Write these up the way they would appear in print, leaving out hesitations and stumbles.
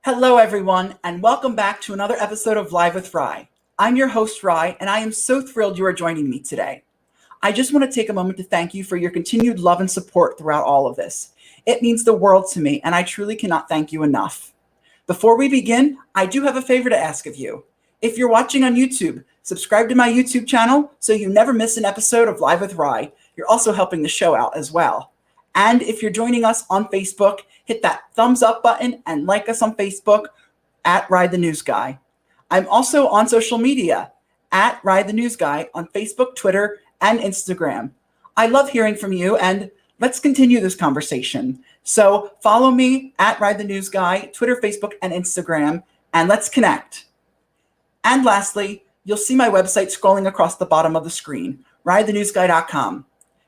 Hello, everyone, and welcome back to another episode of Live with RYE. I'm your host, RYE, and I am so thrilled you are joining me today. I just want to take a moment to thank you for your continued love and support throughout all of this. It means the world to me, and I truly cannot thank you enough. Before we begin, I do have a favor to ask of you. If you're watching on YouTube, subscribe to my YouTube channel so you never miss an episode of Live with RYE. You're also helping the show out as well. And if you're joining us on Facebook, hit that thumbs up button and like us on Facebook at RYE the News Guy. I'm also on social media at RYE the News Guy on Facebook, Twitter, and Instagram. I love hearing from you, and let's continue this conversation. So follow me at RYE the News Guy, Twitter, Facebook, and Instagram, and let's connect. And lastly, you'll see my website scrolling across the bottom of the screen, ryeTheNewsGuy.com.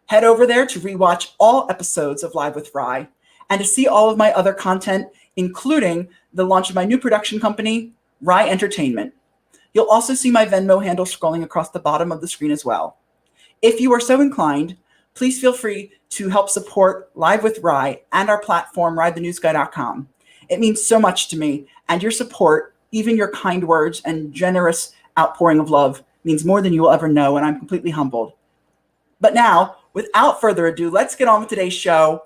Head over there to rewatch all episodes of Live with RYE and to see all of my other content, including the launch of my new production company, RYE Entertainment. You'll also see my Venmo handle scrolling across the bottom of the screen as well. If you are so inclined, please feel free to help support Live with RYE and our platform, ryeTheNewsGuy.com. It means so much to me, and your support, even your kind words and generous outpouring of love, means more than you will ever know, and I'm completely humbled. But now, without further ado, let's get on with today's show.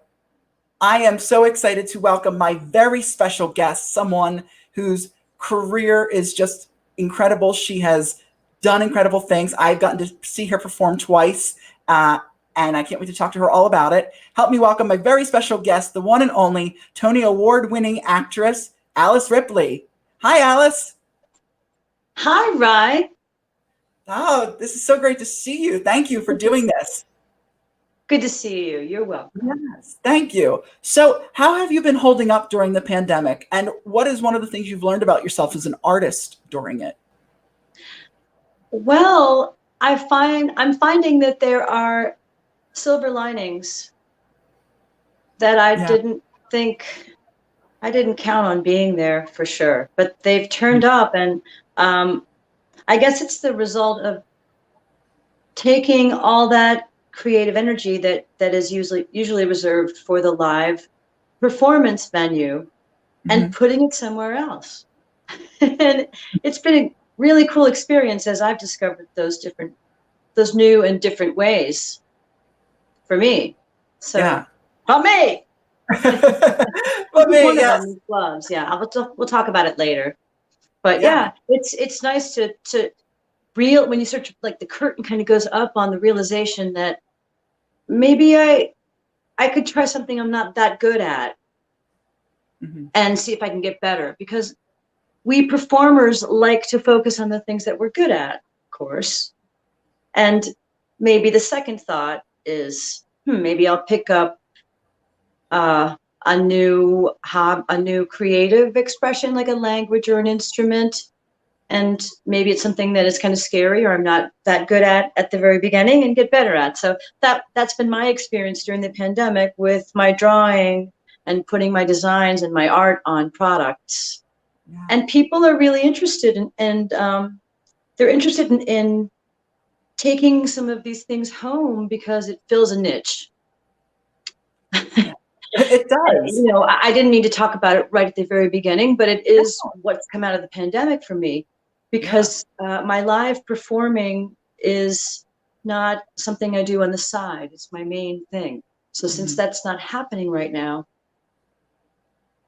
I am so excited to welcome my very special guest, someone whose career is just incredible. She has done incredible things. I've gotten to see her perform twice, and I can't wait to talk to her all about it. Help me welcome my very special guest, the one and only Tony Award-winning actress, Alice Ripley. Hi, Alice. Hi, RYE. Oh, this is so great to see you. Thank you for doing this. Good to see you. You're welcome. Yes, thank you. So how have you been holding up during the pandemic? And what is one of the things you've learned about yourself as an artist during it? Well, I'm finding that there are silver linings that I didn't count on being there for sure, but they've turned up, and I guess it's the result of taking all that creative energy that is usually reserved for the live performance venue and putting it somewhere else. And it's been a really cool experience as I've discovered those new and different ways for me. So, about me. But me, yes. Gloves. Yeah, we'll talk about it later. But yeah, it's nice to when you start like the curtain kind of goes up on the realization that maybe I could try something I'm not that good at and see if I can get better, because we performers like to focus on the things that we're good at, of course. And maybe the second thought is, maybe I'll pick up a new creative expression, like a language or an instrument. And maybe it's something that is kind of scary or I'm not that good at the very beginning, and get better at. So that's been my experience during the pandemic with my drawing and putting my designs and my art on products. Yeah. And people are really interested and they're interested in taking some of these things home because it fills a niche. It does. You know, I didn't mean to talk about it right at the very beginning, but it is what's come out of the pandemic for me. Because my live performing is not something I do on the side. It's my main thing. So since that's not happening right now,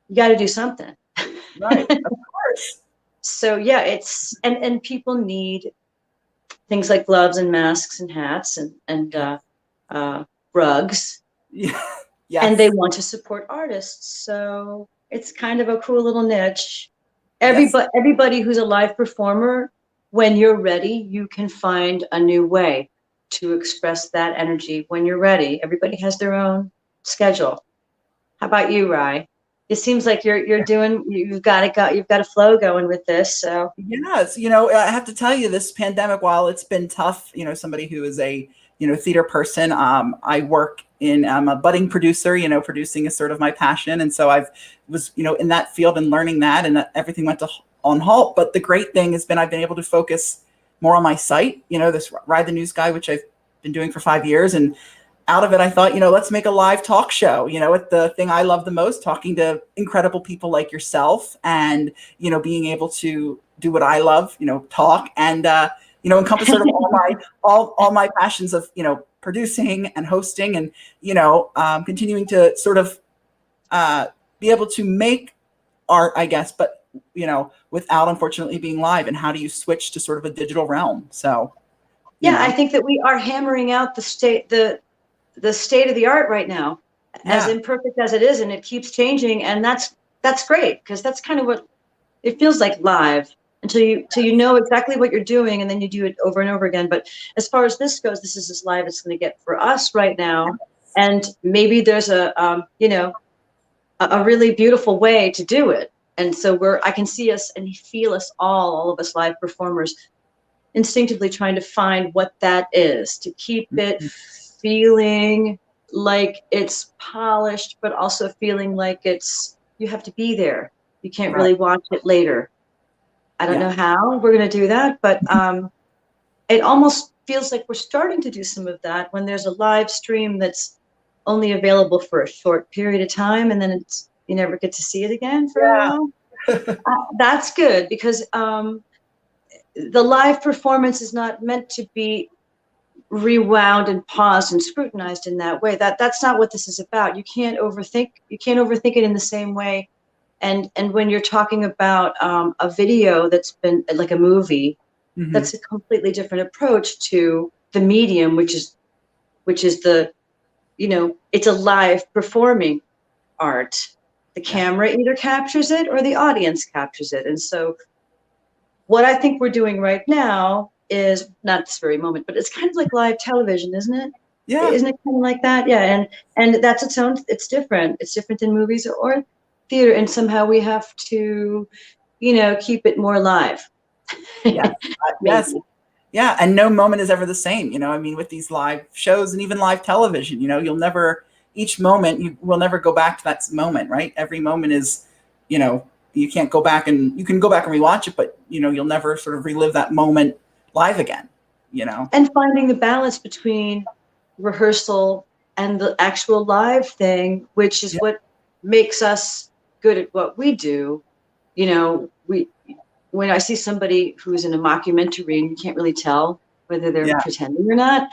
you got to do something. Right, of course. So yeah, it's and people need things like gloves and masks and hats and rugs. Yeah. Yes. And they want to support artists. So it's kind of a cool little niche. Everybody who's a live performer, when you're ready, you can find a new way to express that energy when you're ready. Everybody has their own schedule. How about you, RYE? It seems like you've got a flow going with this. So yes, I have to tell you, this pandemic, while it's been tough, somebody who is a theater person, I work I'm a budding producer, producing is sort of my passion. And so I was, in that field and learning that, and everything went on halt. But the great thing has been I've been able to focus more on my site, this RYE the News Guy, which I've been doing for 5 years. And out of it, I thought, let's make a live talk show, with the thing I love the most, talking to incredible people like yourself and, being able to do what I love, talk and, encompass sort of all my passions of, producing and hosting and, continuing to sort of be able to make art, I guess, but, without unfortunately being live. And how do you switch to sort of a digital realm? So, yeah, I think that we are hammering out the state of the art right now, as imperfect as it is, and it keeps changing, and that's great, because that's kind of what it feels like live until you know exactly what you're doing, and then you do it over and over again. But as far as this goes, this is as live as it's going to get for us right now, and maybe there's a really beautiful way to do it. And so I can see us and feel us all of us live performers instinctively trying to find what that is, to keep it feeling like it's polished, but also feeling like you have to be there. You can't really watch it later. I don't know how we're going to do that, but it almost feels like we're starting to do some of that when there's a live stream that's only available for a short period of time, and then you never get to see it again for a while. That's good, because the live performance is not meant to be rewound and paused and scrutinized in that way. That's not what this is about. You can't overthink it in the same way. And when you're talking about a video that's been like a movie, that's a completely different approach to the medium, which is the, it's a live performing art. The camera either captures it or the audience captures it. And so what I think we're doing right now is not this very moment, but it's kind of like live television, isn't it? Yeah. Isn't it kind of like that? Yeah. And that's it's different. It's different than movies or theater. And somehow we have to, keep it more live. Yeah. Yes. Yeah. And no moment is ever the same, with these live shows and even live television, each moment you will never go back to that moment, right? Every moment is, you can't go back, and you can go back and rewatch it, but you'll never sort of relive that moment live again, And finding the balance between rehearsal and the actual live thing, which is what makes us good at what we do. When I see somebody who's in a mockumentary and you can't really tell whether they're pretending or not,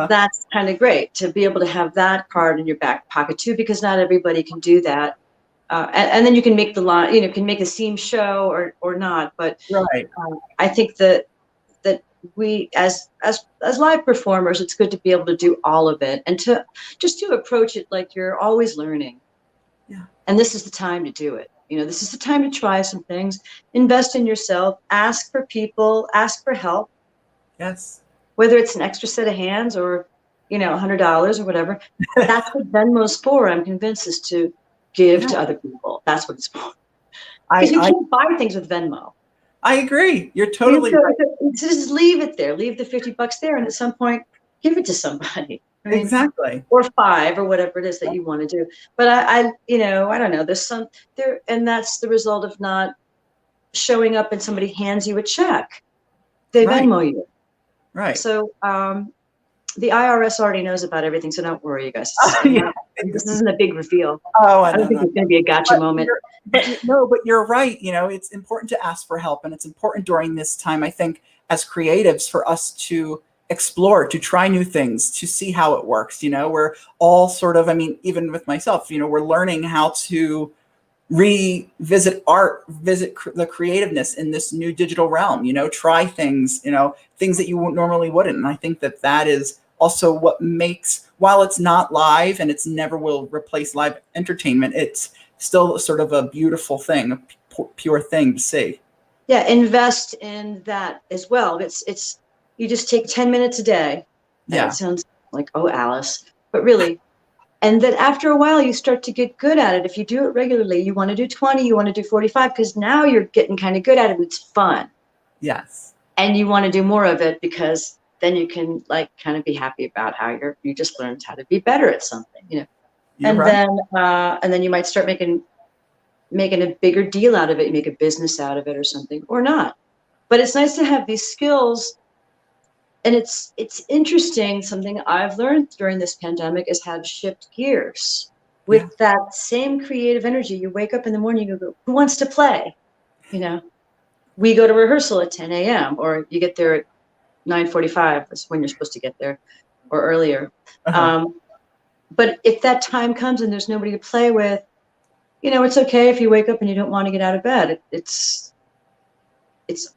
that's kind of great to be able to have that card in your back pocket too, because not everybody can do that. And then you can make the line, can make a scene show or not. But I think that we as live performers, it's good to be able to do all of it and to approach it like you're always learning. Yeah. And this is the time to do it. This is the time to try some things, invest in yourself, ask for people, ask for help. Yes. Whether it's an extra set of hands or, $100 or whatever. That's what Venmo's for, I'm convinced, is to give to other people. That's what it's for. Because you can't buy things with Venmo. I agree. You're totally right. Just leave it there. Leave the $50 there, and at some point, give it to somebody. Exactly. Or $5 or whatever it is that you want to do. But I don't know. There's some there, and that's the result of not showing up and somebody hands you a check. They Venmo you. Right. So the IRS already knows about everything, so don't worry, you guys. This isn't a big reveal. Oh, I don't think it's going to be a gotcha moment. But you're right. It's important to ask for help, and it's important during this time, I think, as creatives, for us to explore, to try new things, to see how it works. We're all sort of, even with myself, we're learning how to revisit art, visit the creativeness in this new digital realm, try things, things that you normally wouldn't. And I think that is also what makes, while it's not live and it's never will replace live entertainment, it's still sort of a beautiful thing, a pure thing to see. Yeah, invest in that as well. It's you just take 10 minutes a day. Yeah. It sounds like, oh, Alice, but really. And then after a while, you start to get good at it. If you do it regularly, you want to do 20, you want to do 45, because now you're getting kind of good at it. It's fun. Yes. And you want to do more of it, because then you can kind of be happy about how you just learned how to be better at something, You're right. And then you might start making a bigger deal out of it. You make a business out of it or something, or not. But it's nice to have these skills and it's interesting. Something I've learned during this pandemic is how to shift gears with that same creative energy. You wake up in the morning, you go, who wants to play? You know, we go to rehearsal at 10 a.m. or you get there at 9:45. That's when you're supposed to get there, or earlier. But if that time comes and there's nobody to play with, you know, it's okay if you wake up and you don't want to get out of bed. It's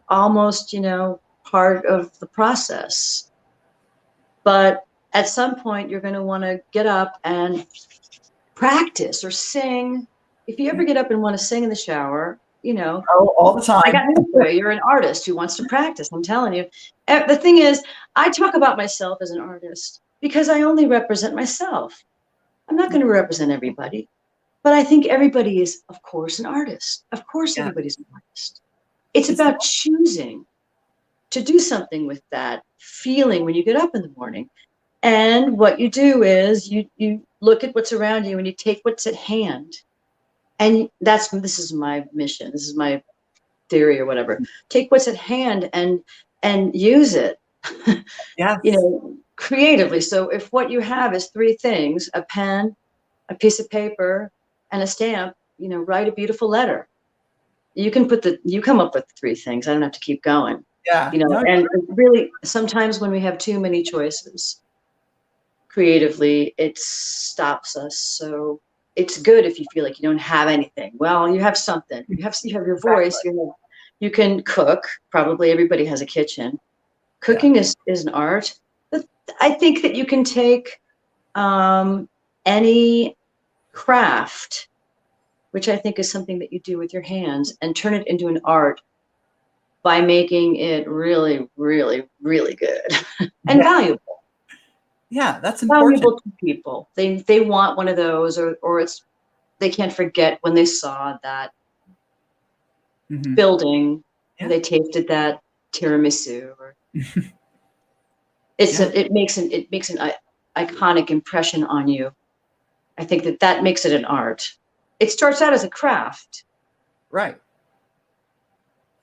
almost, you know, part of the process. But at some point, you're going to want to get up and practice or sing. If you ever get up and want to sing in the shower, you know, all the time. I got news for you. You're an artist who wants to practice. I'm telling you. The thing is, I talk about myself as an artist because I only represent myself. I'm not going to represent everybody, but I think everybody is, of course, an artist. Of course, everybody's an artist. It's about choosing to do something with that feeling when you get up in the morning. And what you do is you look at what's around you and you take what's at hand. And this is my mission. This is my theory or whatever. Take what's at hand and use it, you know, creatively. So if what you have is three things, a pen, a piece of paper, and a stamp, you know, write a beautiful letter. You come up with three things. I don't have to keep going. Yeah. You know, and really sometimes when we have too many choices creatively, it stops us. So it's good if you feel like you don't have anything. Well, you have something. You have your voice. You can cook. Probably everybody has a kitchen. Cooking is an art. But I think that you can take any craft, which I think is something that you do with your hands, and turn it into an art by making it really, really, really good and valuable. Yeah, that's important. Valuable to people. They want one of those, or they can't forget when they saw that building, and they tasted that tiramisu. Or it makes an iconic impression on you. I think that makes it an art. It starts out as a craft, right?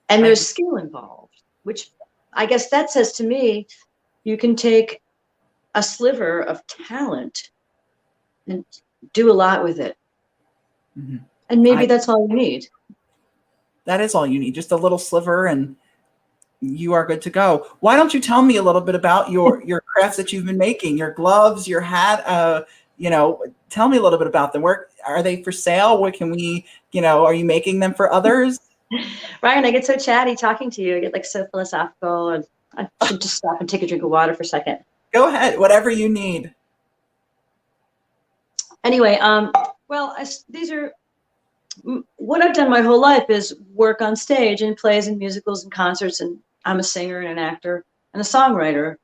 And there's skill involved, which I guess that says to me, you can take a sliver of talent and do a lot with it. And maybe that's all you need. That is all you need, just a little sliver, and you are good to go. Why don't you tell me a little bit about your crafts that you've been making, your gloves, your hat, you know, tell me a little bit about them. Where are they for sale? What can we, you know, are you making them for others? Ryan, I get so chatty talking to you. I get like so philosophical, and I should just stop and take a drink of water for a second. Go ahead, whatever you need. Anyway, well, these are what I've done my whole life is work on stage in plays and musicals and concerts, and I'm a singer and an actor and a songwriter.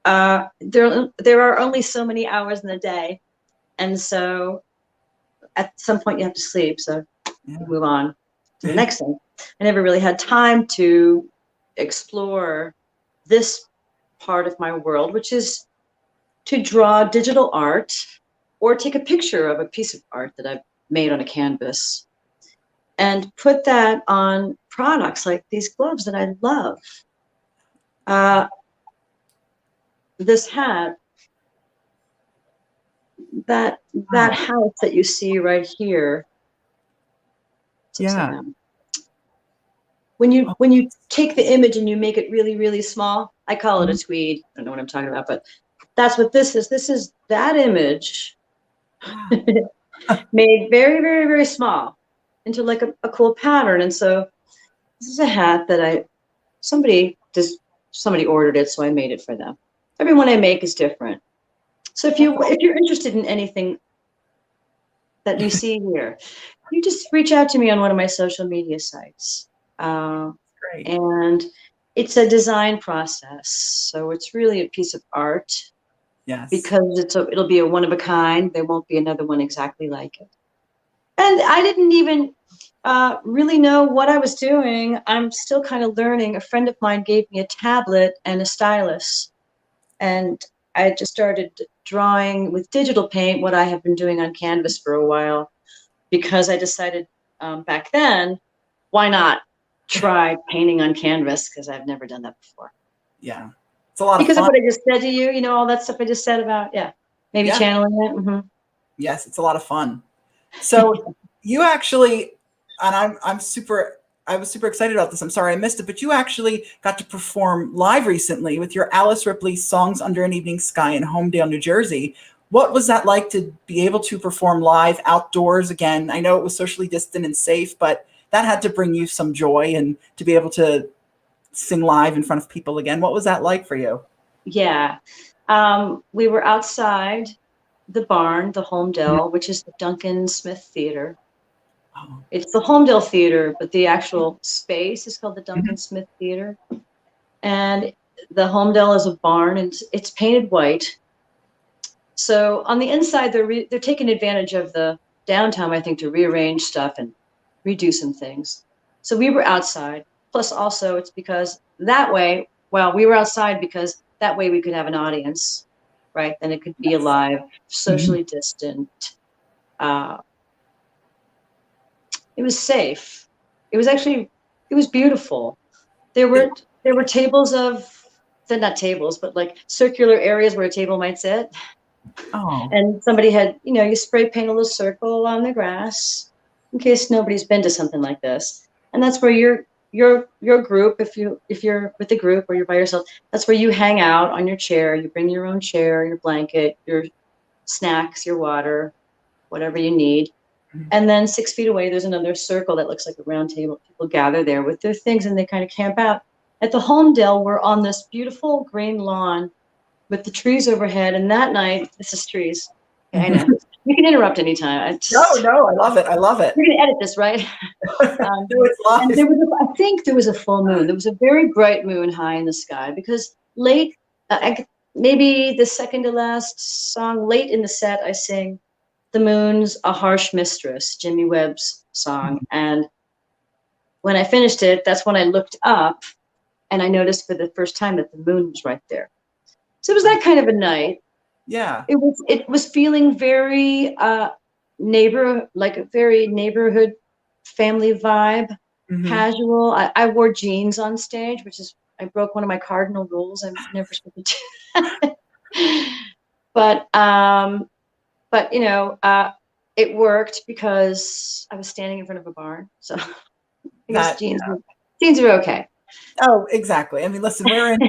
There are only so many hours in the day, and so at some point you have to sleep. So you move on to the next thing. I never really had time to explore this part of my world, which is to draw digital art or take a picture of a piece of art that I've made on a canvas and put that on products like these gloves that I love. This hat, that house that you see right here. Yeah. When you take the image and you make it really, really small, I call it a tweed. I don't know what I'm talking about, but that's what this is. This is that image made very, very, very small into like a cool pattern. And so this is a hat that somebody ordered it, so I made it for them. Every one I make is different. So if you're interested in anything that you see here, you just reach out to me on one of my social media sites. Great. And it's a design process. So it's really a piece of art. Yes. Because it'll be a one of a kind. There won't be another one exactly like it. And I didn't even really know what I was doing. I'm still kind of learning. A friend of mine gave me a tablet and a stylus. And I just started drawing with digital paint, what I have been doing on canvas for a while, because I decided back then, why not try painting on canvas? Because I've never done that before. Yeah. It's a lot of Because of fun. what I just said to you, all that stuff I just said about, maybe Yeah. channeling it. Mm-hmm. Yes, it's a lot of fun. So you actually, and I was super excited about this. I'm sorry I missed it, but you actually got to perform live recently with your Alice Ripley Songs Under an Evening Sky in Homedale, New Jersey. What was that like to be able to perform live outdoors again? I know it was socially distant and safe, but that had to bring you some joy, and to be able to sing live in front of people again. What was that like for you? Yeah. We were outside the barn, the Homedale, which is the Duncan Smith Theater. Oh. It's the Homedale Theater, but the actual space is called the Duncan Smith Theater. And the Homedale is a barn, and it's painted white. So on the inside, they're taking advantage of the downtime, I think, to rearrange stuff and redo some things. So we were outside. Plus, also, it's because that way, we were outside because that way we could have an audience, right? Then it could be alive, socially distant. It was safe. It was beautiful. There were tables they're not tables, but like circular areas where a table might sit. Oh. And somebody had, you spray paint a little circle on the grass in case nobody's been to something like this. And that's where your group, if you're with the group or you're by yourself, that's where you hang out on your chair. You bring your own chair, your blanket, your snacks, your water, whatever you need. And then 6 feet away, there's another circle that looks like a round table. People gather there with their things and they kind of camp out. At the Homedale, we're on this beautiful green lawn with the trees overhead. And that night, this is trees. Okay, I know. You can interrupt anytime. No, I love it. I love it. You're going to edit this, right? No, it's live. And I think there was a full moon. There was a very bright moon high in the sky because late, maybe the second to last song, late in the set, I sing "The Moon's a Harsh Mistress," Jimmy Webb's song. And when I finished it, that's when I looked up and I noticed for the first time that the moon was right there. So it was that kind of a night. Yeah. It was feeling very like a very neighborhood family vibe, casual. I wore jeans on stage, which is I broke one of my cardinal rules. I'm never supposed to do that. But it worked because I was standing in front of a barn. So I guess jeans are okay. Oh, exactly. I mean, listen, we're in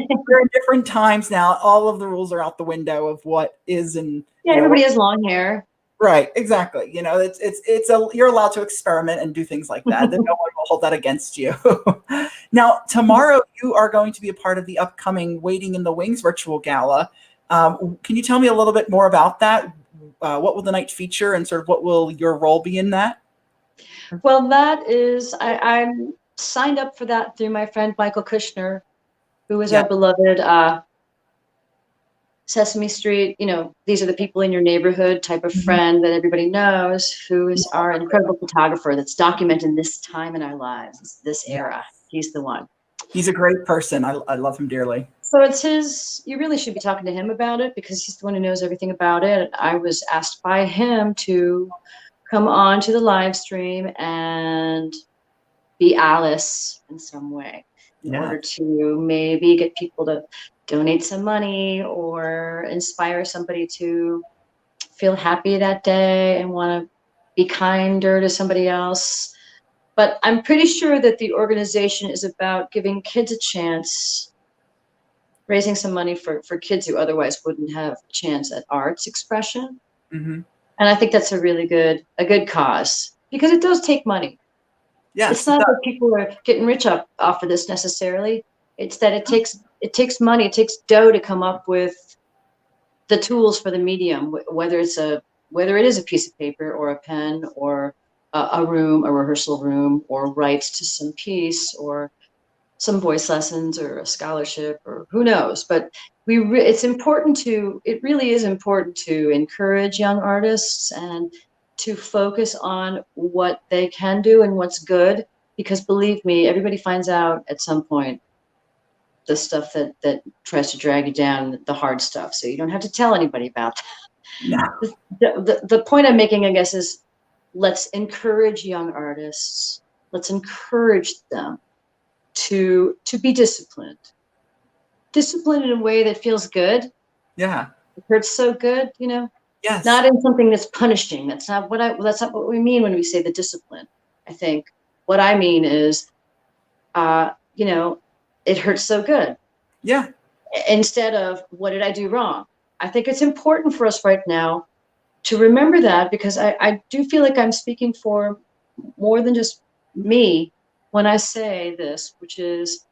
different times now. All of the rules are out the window of what is, and everybody has long hair. Right, exactly. You're allowed to experiment and do things like that. Then no one will hold that against you. Now, tomorrow you are going to be a part of the upcoming Waiting in the Wings virtual gala. Can you tell me a little bit more about that? What will the night feature, and sort of what will your role be in that? Well, that is, I'm signed up for that through my friend Michael Kushner, who is our beloved Sesame Street, these are the people in your neighborhood type of friend that everybody knows, who is our incredible photographer that's documenting this time in our lives, this era. He's the one. He's a great person. I love him dearly. So you really should be talking to him about it because he's the one who knows everything about it. I was asked by him to come on to the live stream and be Alice in some way in order to maybe get people to donate some money or inspire somebody to feel happy that day and want to be kinder to somebody else. But I'm pretty sure that the organization is about giving kids a chance, raising some money for kids who otherwise wouldn't have a chance at arts expression. And I think that's a really good cause because it does take money. Yes, it's not that people are getting rich off of this necessarily. It's that it takes money, it takes dough to come up with the tools for the medium, whether it is a piece of paper or a pen or a rehearsal room, or rights to some piece or some voice lessons or a scholarship or who knows. But it really is important to encourage young artists and to focus on what they can do and what's good, because believe me, everybody finds out at some point the stuff that tries to drag you down, the hard stuff. So you don't have to tell anybody about that. No. The point I'm making, I guess, is let's encourage young artists. Let's encourage them to be disciplined, discipline in a way that feels good. Yeah. It hurts so good, you know. Yes. Not in something that's punishing. That's not what we mean when we say the discipline. I think what I mean is, you know, it hurts so good. Yeah. Instead of, what did I do wrong? I think it's important for us right now to remember that, because I do feel like I'm speaking for more than just me when I say this, which is,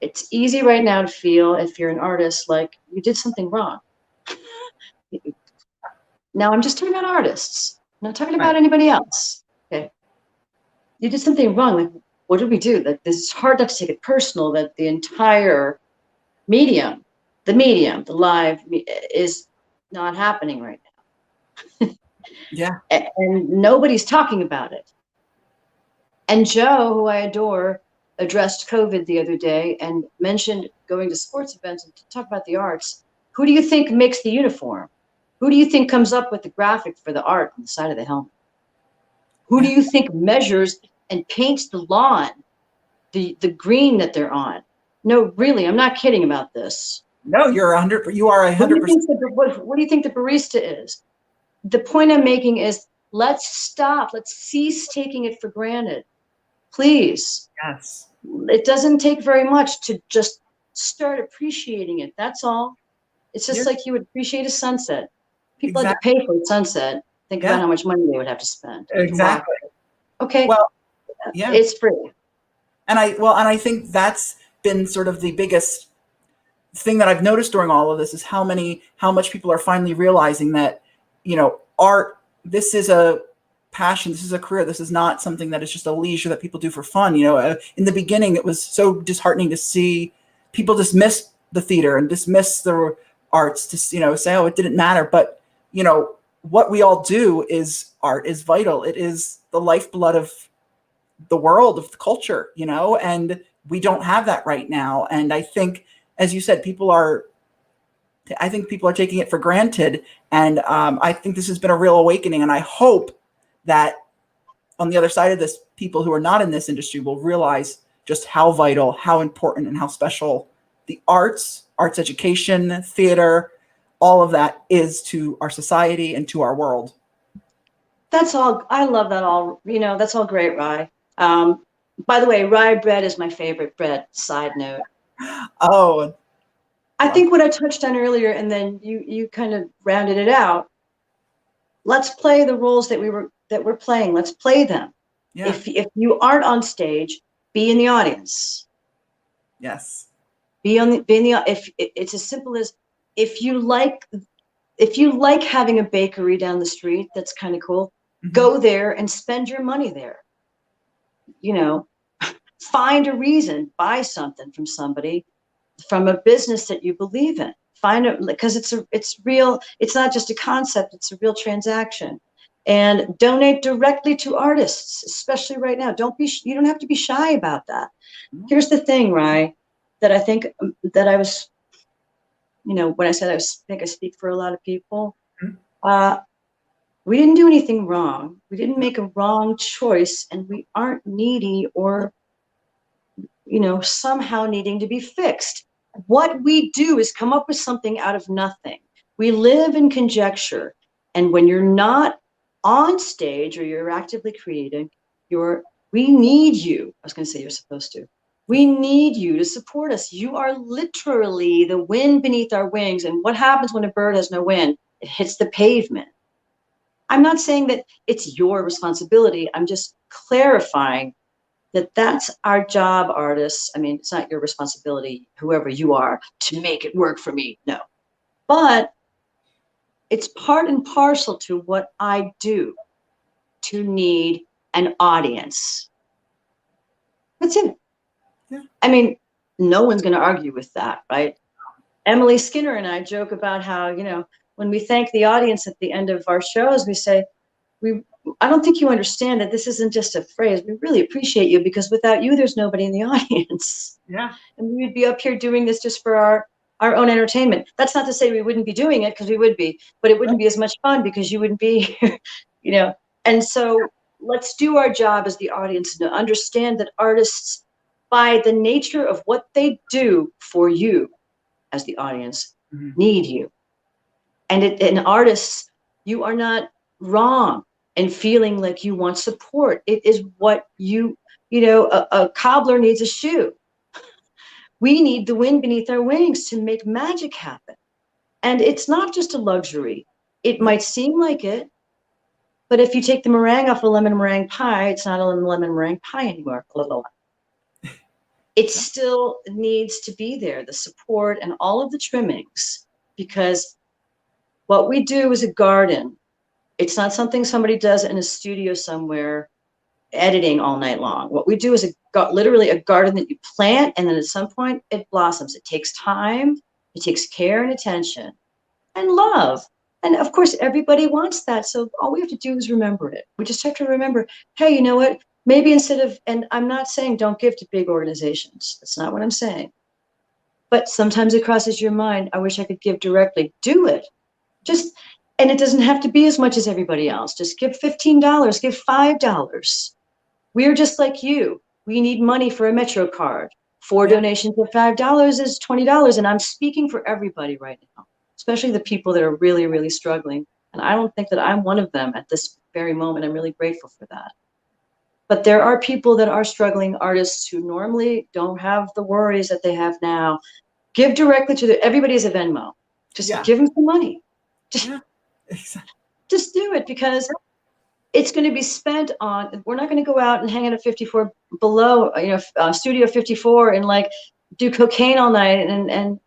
it's easy right now to feel, if you're an artist, like you did something wrong. Now I'm just talking about artists. I'm not talking about anybody else. Okay. You did something wrong. Like, what did we do? Like, it's hard not to take it personal that the entire medium, the live is not happening right now. Yeah. And nobody's talking about it. And Joe, who I adore, addressed COVID the other day and mentioned going to sports events and to talk about the arts. Who do you think makes the uniform? Who do you think comes up with the graphic for the art on the side of the helmet? Who do you think measures and paints the lawn, the green that they're on? No, really, I'm not kidding about this. No, you are 100%. What do you think the barista is? The point I'm making is, let's stop. Let's cease taking it for granted. Please. Yes. It doesn't take very much to just start appreciating it. That's all. It's just like you would appreciate a sunset. People had to pay for a sunset. Think about how much money they would have to spend. Exactly. Okay. Well, yeah. It's free. And I think that's been sort of the biggest thing that I've noticed during all of this, is how much people are finally realizing that, you know, art, this is a passion, this is a career, this is not something that is just a leisure that people do for fun. You know, in the beginning, it was so disheartening to see people dismiss the theater and dismiss the arts, to, you know, say, oh, it didn't matter. But, you know, what we all do is art is vital. It is the lifeblood of the world, of the culture, you know, and we don't have that right now. And I think, as you said, people are taking it for granted. And I think this has been a real awakening. And I hope that on the other side of this, people who are not in this industry will realize just how vital, how important, and how special the arts education, theater, all of that is to our society and to our world. That's all. I love that all. You know, that's all great, Rye. By the way, rye bread is my favorite bread. Side note. Oh, I think what I touched on earlier, and then you kind of rounded it out. Let's play the roles that we're playing. Let's play them. Yeah. If you aren't on stage, be in the audience. Yes. If it's as simple as, if you like having a bakery down the street, that's kind of cool. Mm-hmm. Go there and spend your money there. You know, find a reason, buy something from somebody, from a business that you believe in. Find it, because it's real. It's not just a concept, it's a real transaction. And donate directly to artists, especially right now. You don't have to be shy about that. Mm-hmm. Here's the thing, Rye, that I think that I was, you know, when I said I think I speak for a lot of people, mm-hmm. We didn't do anything wrong. We didn't make a wrong choice, and we aren't needy or, you know, somehow needing to be fixed. What we do is come up with something out of nothing. We live in conjecture. And when you're not on stage or you're actively creating, we need you. I was going to say you're supposed to. We need you to support us. You are literally the wind beneath our wings. And what happens when a bird has no wind? It hits the pavement. I'm not saying that it's your responsibility. I'm just clarifying that that's our job, artists. I mean, it's not your responsibility, whoever you are, to make it work for me. No. But it's part and parcel to what I do to need an audience. That's it. Yeah. I mean, no one's going to argue with that, right? Emily Skinner and I joke about how, you know, when we thank the audience at the end of our shows, we say, I don't think you understand that this isn't just a phrase. We really appreciate you, because without you, there's nobody in the audience. Yeah. And we would be up here doing this just for our own entertainment. That's not to say we wouldn't be doing it, because we would be, but it wouldn't be as much fun because you wouldn't be here, you know. And so let's do our job as the audience and to understand that artists, by the nature of what they do for you, as the audience Mhm. need you. And artists, you are not wrong in feeling like you want support. It is what a cobbler needs a shoe. We need the wind beneath our wings to make magic happen. And it's not just a luxury. It might seem like it, but if you take the meringue off a lemon meringue pie, it's not a lemon meringue pie anymore. It still needs to be there, the support and all of the trimmings, because what we do is a garden. It's not something somebody does in a studio somewhere editing all night long. What we do is literally a garden that you plant, and then at some point it blossoms. It takes time, it takes care and attention and love. And of course, everybody wants that. So all we have to do is remember it. We just have to remember, hey, you know what? Maybe instead of, and I'm not saying don't give to big organizations. That's not what I'm saying. But sometimes it crosses your mind, I wish I could give directly. Do it. And it doesn't have to be as much as everybody else. Just give $15, give $5. We're just like you. We need money for a Metro card. 4 donations of $5 is $20. And I'm speaking for everybody right now, especially the people that are really, really struggling. And I don't think that I'm one of them at this very moment. I'm really grateful for that. But there are people that are struggling, artists who normally don't have the worries that they have now. Give directly to everybody has a Venmo. Just give them some money. Just do it, because it's going to be spent on, we're not going to go out and hang out at 54 below, Studio 54 and like do cocaine all night and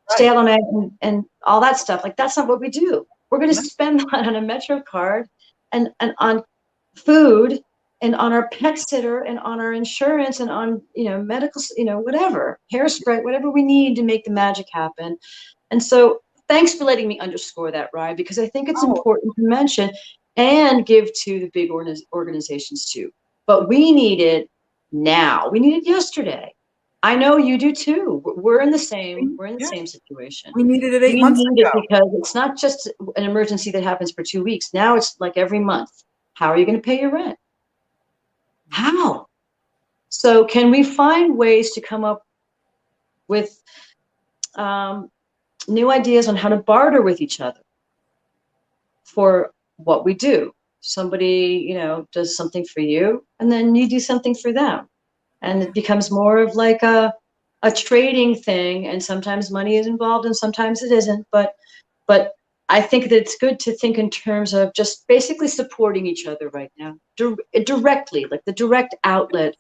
stay out all night and all that stuff. Like, that's not what we do. We're going to spend that on a Metro card and on food and on our pet sitter and on our insurance and on, medical, whatever, hairspray, whatever we need to make the magic happen. And so thanks for letting me underscore that, RYE, because I think it's important to mention and give to the big organizations too. But we need it now. We need it yesterday. I know you do too. We're in the same situation. We needed it 8 months ago. Because it's not just an emergency that happens for 2 weeks. Now it's like every month. How are you going to pay your rent? How? So can we find ways to come up with new ideas on how to barter with each other for what we do? Somebody, does something for you, and then you do something for them. And it becomes more of like a trading thing, and sometimes money is involved and sometimes it isn't. But I think that it's good to think in terms of just basically supporting each other right now, directly, like the direct outlet,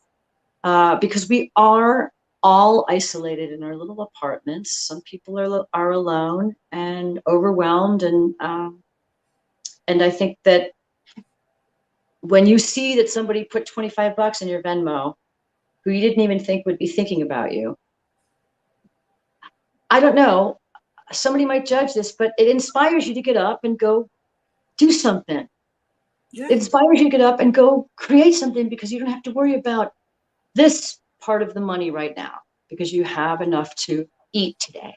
because we are all isolated in our little apartments. Some people are alone and overwhelmed, and I think that when you see that somebody put $25 in your Venmo, who you didn't even think would be thinking about you, I don't know, somebody might judge this, but it inspires you to get up and go do something. It inspires you to get up and go create something, because you don't have to worry about this part of the money right now, because you have enough to eat today.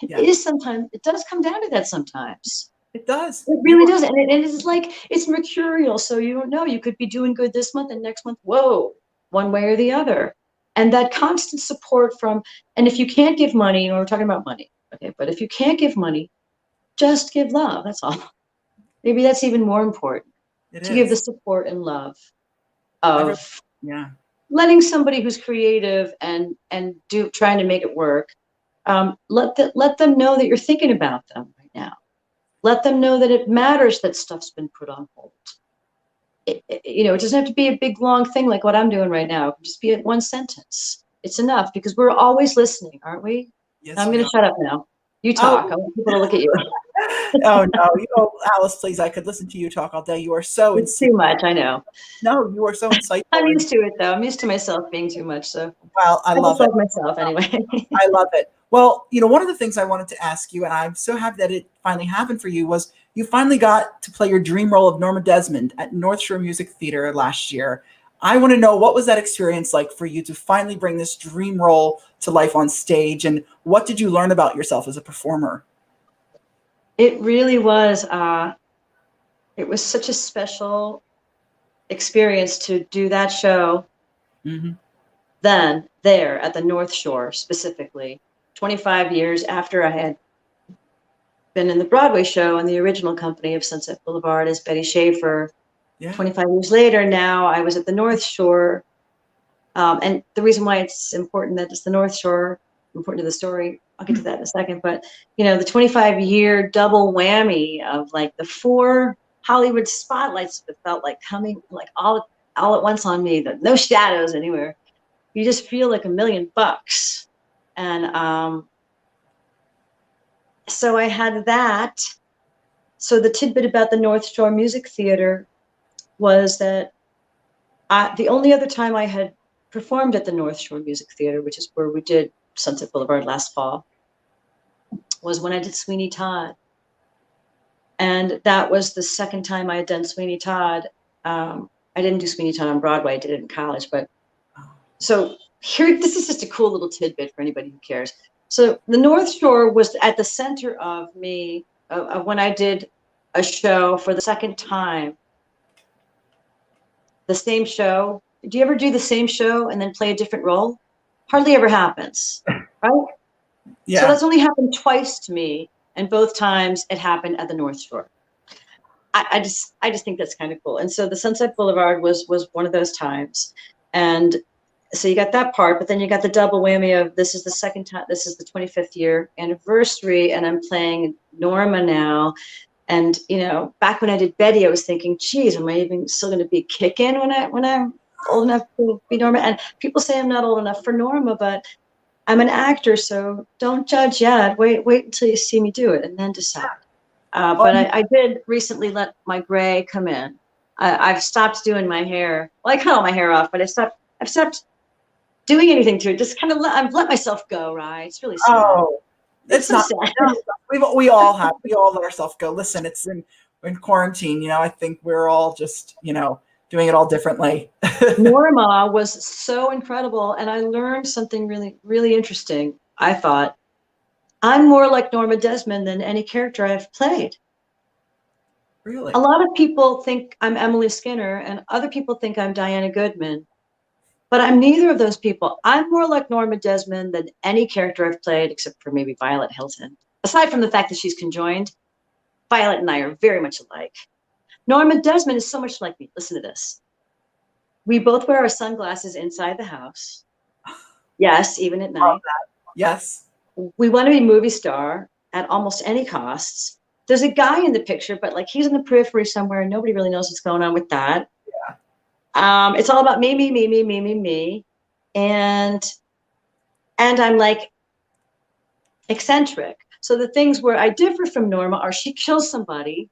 It does come down to that sometimes. It does. It really does. And it is like, it's mercurial. So you don't know, you could be doing good this month and next month, whoa, one way or the other. And that constant support and if you can't give money, we're talking about money. Okay. But if you can't give money, just give love. That's all. Maybe that's even more important, to give the support and love of letting somebody who's creative and trying to make it work. Let them know that you're thinking about them right now. Let them know that it matters that stuff's been put on hold. It doesn't have to be a big, long thing like what I'm doing right now. It can just be one sentence. It's enough, because we're always listening, aren't we? Yes, I'm going to shut up now. You talk. I want people to look at you. Oh, no. Alice, please, I could listen to you talk all day. You are so insightful. Too much, I know. No, you are so insightful. I'm used to it, though. I'm used to myself being too much. So, well, I love it. Love myself anyway. I love it. Well, one of the things I wanted to ask you, and I'm so happy that it finally happened for you, was you finally got to play your dream role of Norma Desmond at North Shore Music Theater last year. I want to know, what was that experience like for you to finally bring this dream role to life on stage, and what did you learn about yourself as a performer? It really was. It was such a special experience to do that show. Mm-hmm. Then there at the North Shore specifically, 25 years after I had been in the Broadway show and the original company of Sunset Boulevard as Betty Schaefer. Yeah. 25 years later, now I was at the North Shore. And the reason why it's important that it's the North Shore, important to the story, I'll get to that in a second, but the 25-year double whammy of like the 4 Hollywood spotlights that felt like coming like all at once on me, no shadows anywhere. You just feel like $1 million. And so I had that. So the tidbit about the North Shore Music Theater was that the only other time I had performed at the North Shore Music Theater, which is where we did Sunset Boulevard last fall, was when I did Sweeney Todd. And that was the second time I had done Sweeney Todd. I didn't do Sweeney Todd on Broadway, I did it in college. But so here, this is just a cool little tidbit for anybody who cares. So the North Shore was at the center of me when I did a show for the second time. The same show. Do you ever do the same show and then play a different role? Hardly ever happens, right? Yeah. So that's only happened twice to me, and both times it happened at the North Shore. I just think that's kind of cool. And so the Sunset Boulevard was one of those times. And so you got that part, but then you got the double whammy of this is the second time, this is the 25th year anniversary, and I'm playing Norma now. And back when I did Betty, I was thinking, geez, am I even still going to be kicking when I'm old enough to be Norma? And people say I'm not old enough for Norma, but I'm an actor, so don't judge yet. Wait until you see me do it, and then decide. But I did recently let my gray come in. I've stopped doing my hair. Well, I cut all my hair off, but I've stopped doing anything to it. Just kind of I've let myself go. Right? It's really sad. Oh. It's so not. sad. We all let ourselves go. Listen, it's in quarantine. I think we're all just doing it all differently. Norma was so incredible, and I learned something really, really interesting. I thought I'm more like Norma Desmond than any character I've played. Really? A lot of people think I'm Emily Skinner, and other people think I'm Diana Goodman. But I'm neither of those people. I'm more like Norma Desmond than any character I've played, except for maybe Violet Hilton. Aside from the fact that she's conjoined, Violet and I are very much alike. Norma Desmond is so much like me. Listen to this. We both wear our sunglasses inside the house. Yes, even at night. Yes. We want to be movie star at almost any costs. There's a guy in the picture, but like he's in the periphery somewhere, and nobody really knows what's going on with that. It's all about me, and I'm like eccentric. So the things where I differ from Norma are she kills somebody,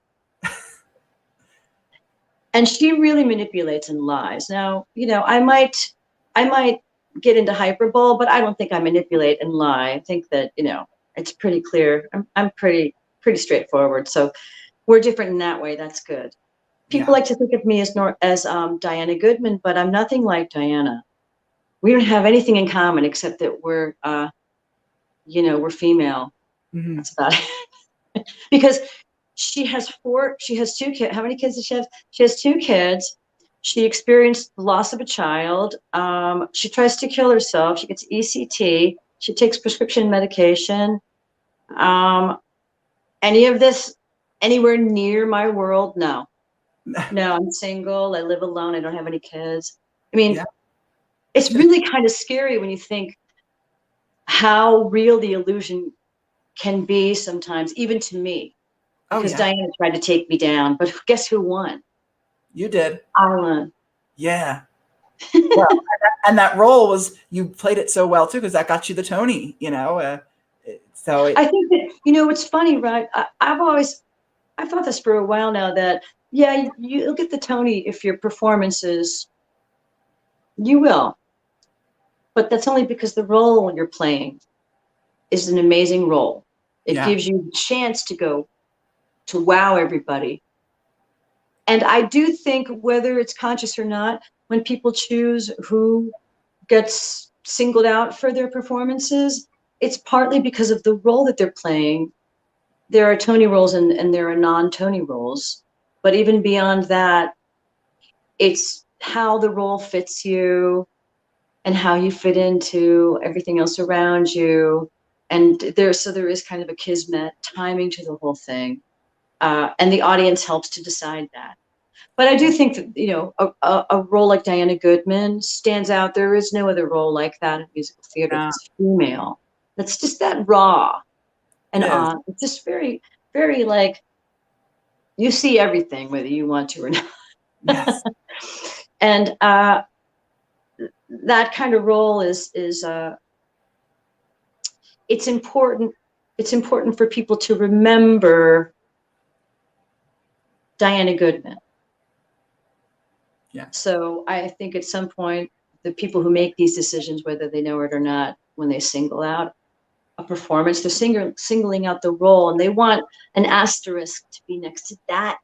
and she really manipulates and lies. Now, I might get into hyperbole, but I don't think I manipulate and lie. I think that it's pretty clear. I'm pretty straightforward. So we're different in that way. That's good. People like to think of me as Diana Goodman, but I'm nothing like Diana. We don't have anything in common except that we're female. Mm-hmm. That's about it. Because she has 2 kids. How many kids does she have? She has 2 kids. She experienced the loss of a child. She tries to kill herself. She gets ECT. She takes prescription medication. Any of this anywhere near my world? No. No, I'm single. I live alone. I don't have any kids. I mean, it's really kind of scary when you think how real the illusion can be sometimes, even to me. Because Diana tried to take me down, but guess who won? You did. I won. Yeah. Well, and that role was, you played it so well too, because that got you the Tony. So I think that it's funny, right? I've thought this for a while now that. Yeah, you'll get the Tony if your performances, you will. But that's only because the role you're playing is an amazing role. It gives you the chance to wow everybody. And I do think, whether it's conscious or not, when people choose who gets singled out for their performances, it's partly because of the role that they're playing. There are Tony roles and there are non-Tony roles. But even beyond that, it's how the role fits you and how you fit into everything else around you. and there is kind of a kismet timing to the whole thing, and the audience helps to decide that. But I do think that, a role like Diana Goodman stands out. There is no other role like that in musical theater that's female. That's just that raw and it's just very, very like, you see everything whether you want to or not. Yes. And that kind of role is it's important. It's important for people to remember Diana Goodman. Yeah. So I think at some point, the people who make these decisions, whether they know it or not, when they single out a performance, they're singling out the role, and they want an asterisk to be next to that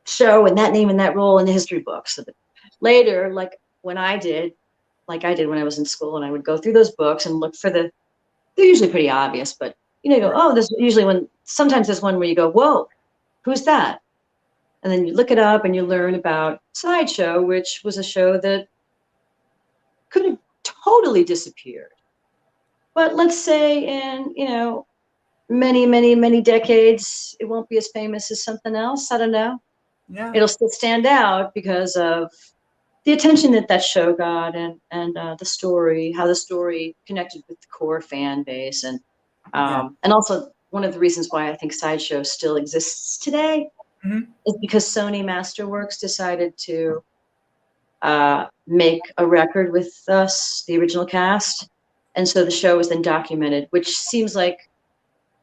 show and that name and that role in the history books. So that later, like I did when I was in school, and I would go through those books and look for they're usually pretty obvious, but you go, oh, there's usually sometimes there's one where you go, whoa, who's that? And then you look it up and you learn about Sideshow, which was a show that could have totally disappeared. But let's say in, many, many, many decades, it won't be as famous as something else. I don't know. Yeah. It'll still stand out because of the attention that show got, and the story, how the story connected with the core fan base. And also one of the reasons why I think Sideshow still exists today is because Sony Masterworks decided to make a record with us, the original cast. And so the show was then documented, which seems like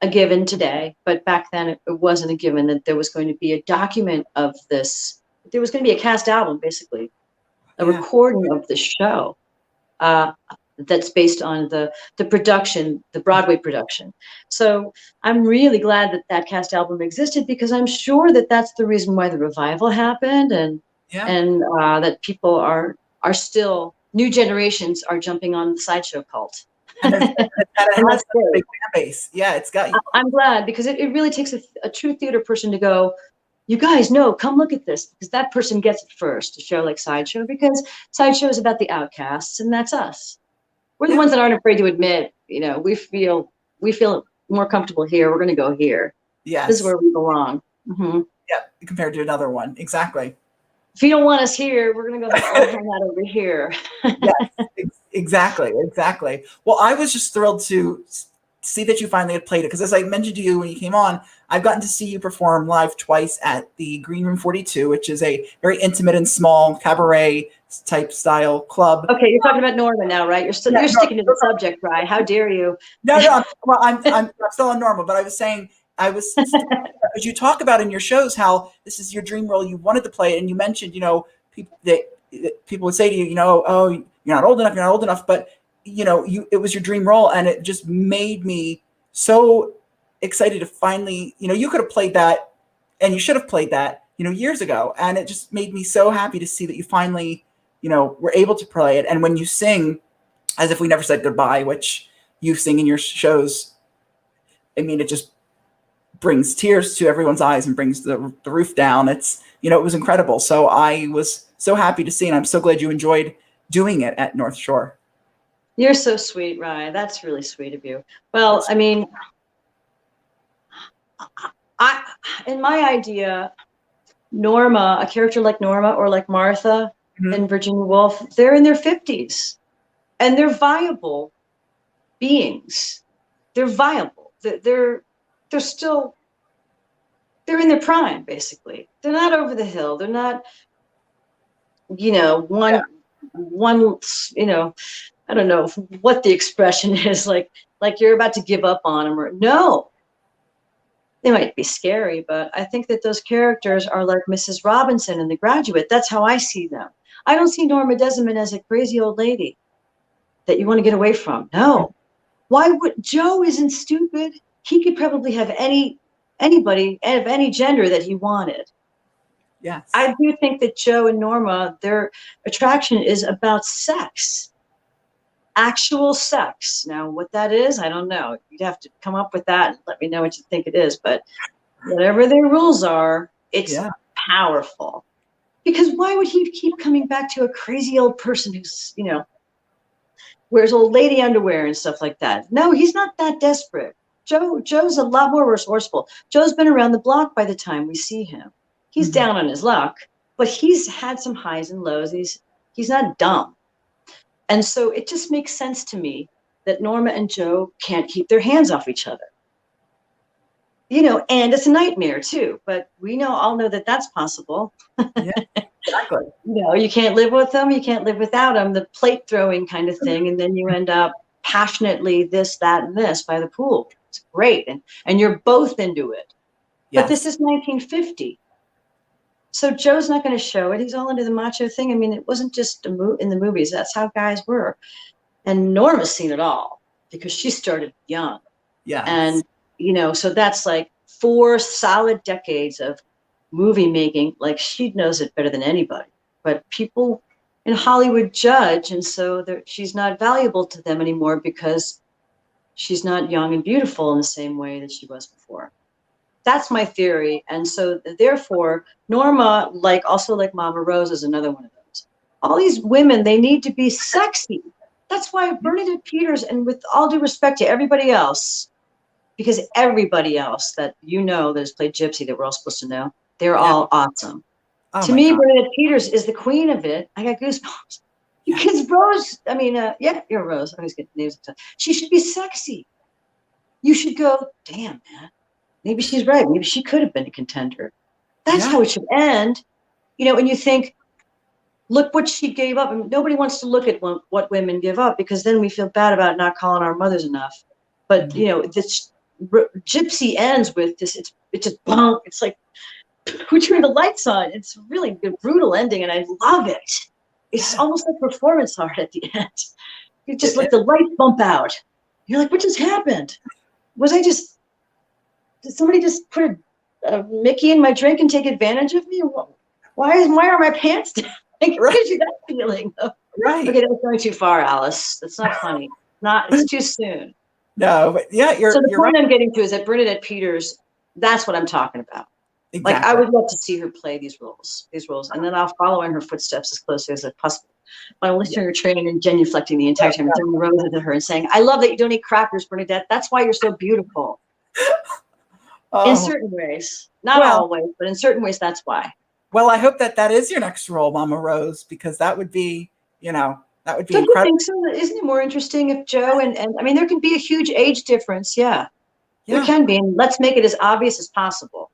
a given today. But back then it wasn't a given that there was going to be a document of this. There was going to be a cast album, basically, a recording of the show that's based on the production, the Broadway production. So I'm really glad that cast album existed, because I'm sure that that's the reason why the revival happened, and that people are still, new generations are jumping on the Sideshow cult. And that's a big fan base. Yeah, it's got you. I'm glad, because it really takes a true theater person to go, you guys know, come look at this, because that person gets it first, a show like Sideshow, because Sideshow is about the outcasts, and that's us. We're the ones that aren't afraid to admit, we feel more comfortable here. We're going to go here. Yes. This is where we belong. Mm-hmm. Yeah, compared to another one. Exactly. If you don't want us here, we're going to go hang out over here. Yes, exactly. Well, I was just thrilled to see that you finally had played it, because as I mentioned to you when you came on, I've gotten to see you perform live twice at the Green Room 42, which is a very intimate and small cabaret type style club. Okay, you're talking about Norma now, right? You're sticking to the subject, right? How dare you? No. Well, I'm still on Norma, but I was saying, as you talk about in your shows how this is your dream role, you wanted to play it, and you mentioned, people would say to you, oh, you're not old enough, but it was your dream role, and it just made me so excited to finally, you could have played that, and you should have played that, years ago, and it just made me so happy to see that you finally, were able to play it. And when you sing As If We Never Said Goodbye, which you sing in your shows, I mean, it just brings tears to everyone's eyes and brings the roof down. It's, it was incredible. So I was so happy to see, and I'm so glad you enjoyed doing it at North Shore. You're so sweet, Ryan. That's really sweet of you. Well, I mean, in my idea, Norma, a character like Norma or like Martha in Virginia Woolf, they're in their 50s, and they're viable beings. They're viable. They're still, they're in their prime, basically. They're not over the hill. They're not, one, I don't know what the expression is, like you're about to give up on them, or no. They might be scary, but I think that those characters are like Mrs. Robinson in The Graduate. That's how I see them. I don't see Norma Desmond as a crazy old lady that you want to get away from. No. Why would Joe isn't stupid? He could probably have anybody of any gender that he wanted. Yes. I do think that Joe and Norma, their attraction is about sex. Actual sex. Now, what that is, I don't know. You'd have to come up with that and let me know what you think it is. But whatever their rules are, it's wears old lady underwear and stuff like that. No, he's not that desperate. Joe's a lot more resourceful. Joe's been around the block by the time we see him. He's down on his luck, but he's had some highs and lows. He's not dumb. And so it just makes sense to me that Norma and Joe can't keep their hands off each other. You know, and it's a nightmare too, but we all know that that's possible. Yeah, exactly. You know, you can't live with them, you can't live without them, the plate throwing kind of thing. And then you end up passionately this, that, and this by the pool. It's great. And you're both into it. Yes. But this is 1950. So Joe's not going to show it. He's all into the macho thing. I mean, it wasn't just in the movies. That's how guys were. And Norma's seen it all because she started young. Yeah. And, you know, so that's like 4 solid decades of movie making. Like, she knows it better than anybody. But people in Hollywood judge, and so she's not valuable to them anymore because she's not young and beautiful in the same way that she was before. That's my theory. And so therefore, Norma, also like Mama Rose, is another one of those. All these women, they need to be sexy. That's why Bernadette Peters, and with all due respect to everybody else, because everybody else that that has played Gypsy that we're all supposed to know, they're all awesome. Oh to me, God. Bernadette Peters is the queen of it. I got goosebumps. Because Rose, you're Rose. I always get names. She should be sexy. You should go, damn, man. Maybe she's right. Maybe she could have been a contender. That's how it should end. You know, and you think, look what she gave up. I mean, nobody wants to look at what women give up, because then we feel bad about not calling our mothers enough. But, you know, this Gypsy ends with this, it's just bonk. It's like, we turn the lights on. It's really a brutal ending, and I love it. It's almost like performance art at the end. You just let the lights bump out. You're like, what just happened? Did somebody just put a Mickey in my drink and take advantage of me? Why are my pants down? It gives you that feeling. Right. Okay, that's going too far, Alice. That's not funny. It's too soon. No, but you're so the you're point right. I'm getting to is that Bernadette Peters, that's what I'm talking about. Exactly. Like, I would love to see her play these roles, and then I'll follow in her footsteps as closely as possible. But I'm listening to her train and genuflecting the entire time and throwing roses at her and saying, I love that you don't eat crackers, Bernadette. That's why you're so beautiful. In certain ways, not always, but in certain ways, that's why. Well, I hope that is your next role, Mama Rose, because that would be, that would be Don't incredible. you think so? Isn't it more interesting if Joe and I mean, there can be a huge age difference. Yeah, there can be. And let's make it as obvious as possible.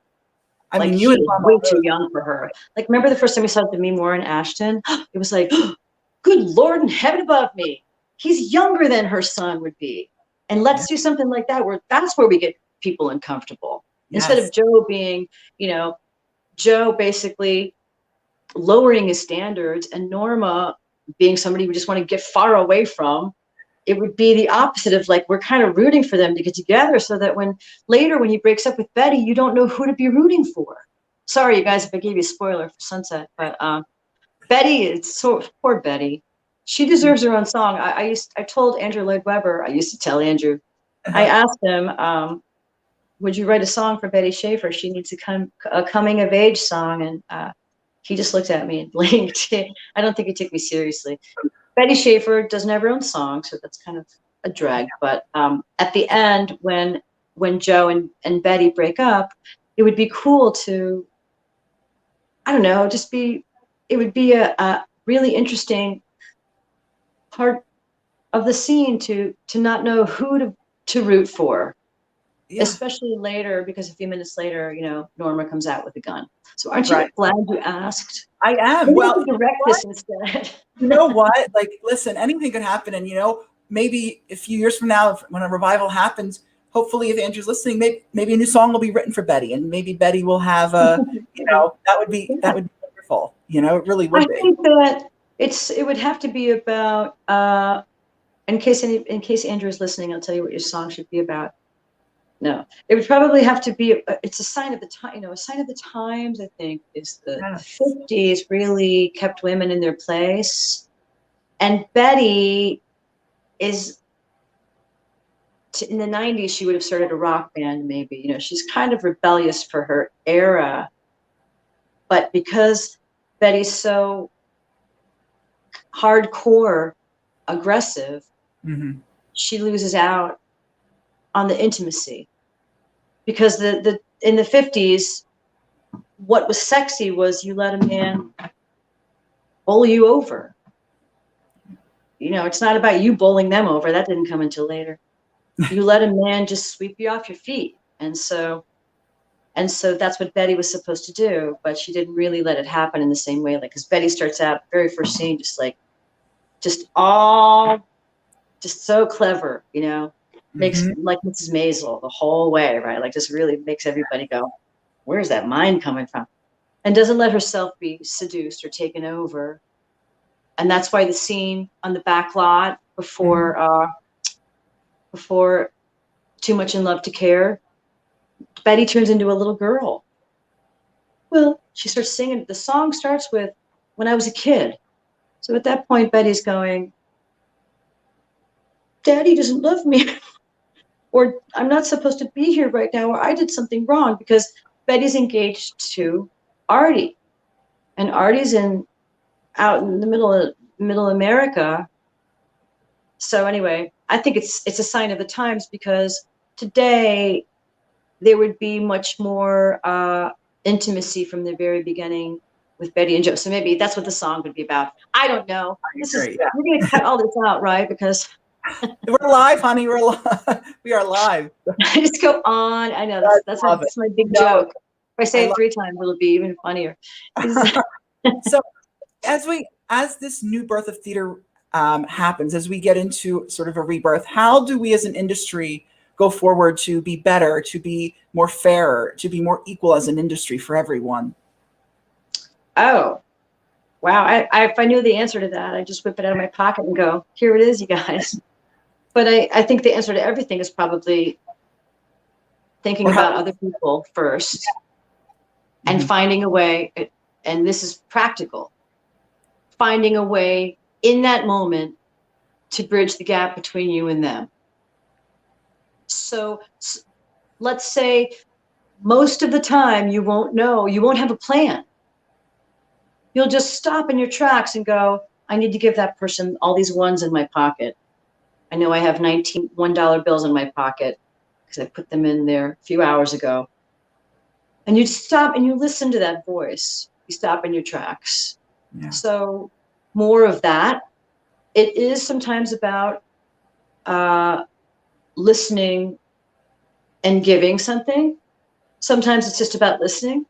I mean, he is way too young for her. Like, remember the first time we saw Demi Moore and Ashton? It was like, good Lord in heaven above me. He's younger than her son would be. And let's do something like that, that's where we get people uncomfortable. Yes. Instead of Joe being, Joe basically lowering his standards and Norma being somebody we just want to get far away from. It would be the opposite of, like, we're kind of rooting for them to get together, so that when he breaks up with Betty, you don't know who to be rooting for. Sorry, you guys, if I gave you a spoiler for Sunset, but Betty, it's so poor Betty. She deserves her own song. I told Andrew Lloyd Webber, I used to tell Andrew, I asked him, would you write a song for Betty Schaefer? She needs a coming of age song. And he just looked at me and blinked. I don't think he took me seriously. Betty Schaefer doesn't have her own song, so that's kind of a drag. But at the end, when Joe and Betty break up, it would be cool to, I don't know, it would be a really interesting part of the scene to not know who to root for, especially later, because a few minutes later, Norma comes out with a gun. So aren't you glad you asked? I am. Maybe Well, direct this instead. You know what? Like, listen, anything could happen. And, maybe a few years from now, when a revival happens, hopefully if Andrew's listening, maybe a new song will be written for Betty, and maybe Betty will have that would be wonderful. It really would be. I think that it would have to be about, in case Andrew is listening, I'll tell you what your song should be about. No, it would probably have to be, it's a sign of the time, a sign of the times, I think, is the 50s really kept women in their place. And Betty is, in the 90s, she would have started a rock band, maybe. She's kind of rebellious for her era. But because Betty's so hardcore aggressive, Mm-hmm. she loses out on the intimacy, because the in the 50s, what was sexy was you let a man bowl you over. You know, it's not about you bowling them over. That didn't come until later. You let a man just sweep you off your feet. And so that's what Betty was supposed to do, but she didn't really let it happen in the same way. Like, because Betty starts out very first scene, just so clever, you know, makes Mm-hmm. like Mrs. Maisel the whole way, right? Like, just really makes everybody go, where's that mind coming from? And doesn't let herself be seduced or taken over. And that's why the scene on the back lot before Too Much in Love to Care, Betty turns into a little girl. Well, she starts singing. The song starts with "When I Was a Kid." So at that point, Betty's going, Daddy doesn't love me, or I'm not supposed to be here right now, or I did something wrong, because Betty's engaged to Artie, and Artie's out in the middle America. So anyway, I think it's a sign of the times, because today there would be much more intimacy from the very beginning with Betty and Joe. So maybe that's what the song would be about. I don't know. Great. We're going to cut all this out, right? Because We're live, honey. We're live. We are live. I just go on. I know that's my big joke. If I say it 3 times, it'll be even funnier. So as this new birth of theater happens, as we get into sort of a rebirth, how do we as an industry go forward to be better, to be more fair, to be more equal as an industry for everyone? Oh, wow. If I knew the answer to that, I'd just whip it out of my pocket and go, here it is, you guys. But I think the answer to everything is probably thinking about other people first, and finding a way, and this is practical, finding a way in that moment to bridge the gap between you and them. So let's say most of the time you won't have a plan. You'll just stop in your tracks and go, I need to give that person all these ones in my pocket. I know I have 19 $1 bills in my pocket because I put them in there a few hours ago. And you stop and you listen to that voice. You stop in your tracks. Yeah. So more of that. It is sometimes about listening and giving something. Sometimes it's just about listening.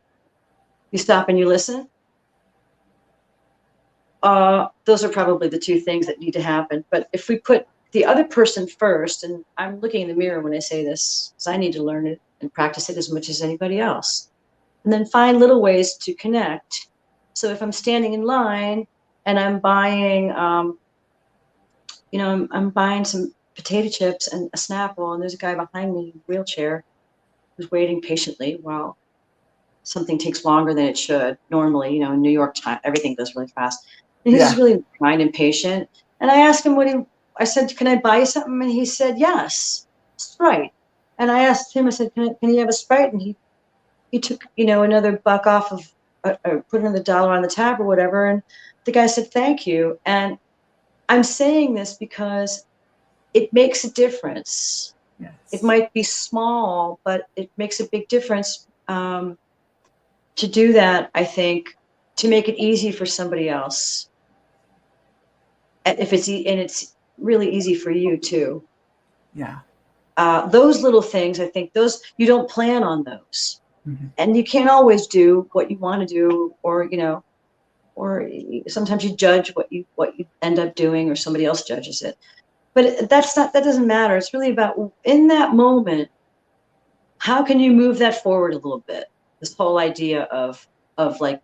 You stop and you listen. Those are probably the 2 things that need to happen. But if we put the other person first, and I'm looking in the mirror when I say this, because I need to learn it and practice it as much as anybody else, and then find little ways to connect. So if I'm standing in line and I'm buying, I'm buying some potato chips and a Snapple, and there's a guy behind me in a wheelchair who's waiting patiently while something takes longer than it should. Normally, in New York time, everything goes really fast. And he's really kind and patient. And I asked him I said, can I buy you something? And he said, yes, Sprite. And I asked him, I said, can you have a Sprite? And he took, another buck off of, put another $1 on the tab or whatever. And the guy said, thank you. And I'm saying this because it makes a difference. Yes. It might be small, but it makes a big difference to do that, I think, to make it easy for somebody else. And it's really easy for you too. Yeah. Those little things, I think you don't plan on those. Mm-hmm. And you can't always do what you want to do, or sometimes you judge what you end up doing, or somebody else judges it. But that doesn't matter. It's really about, in that moment, how can you move that forward a little bit? This whole idea of like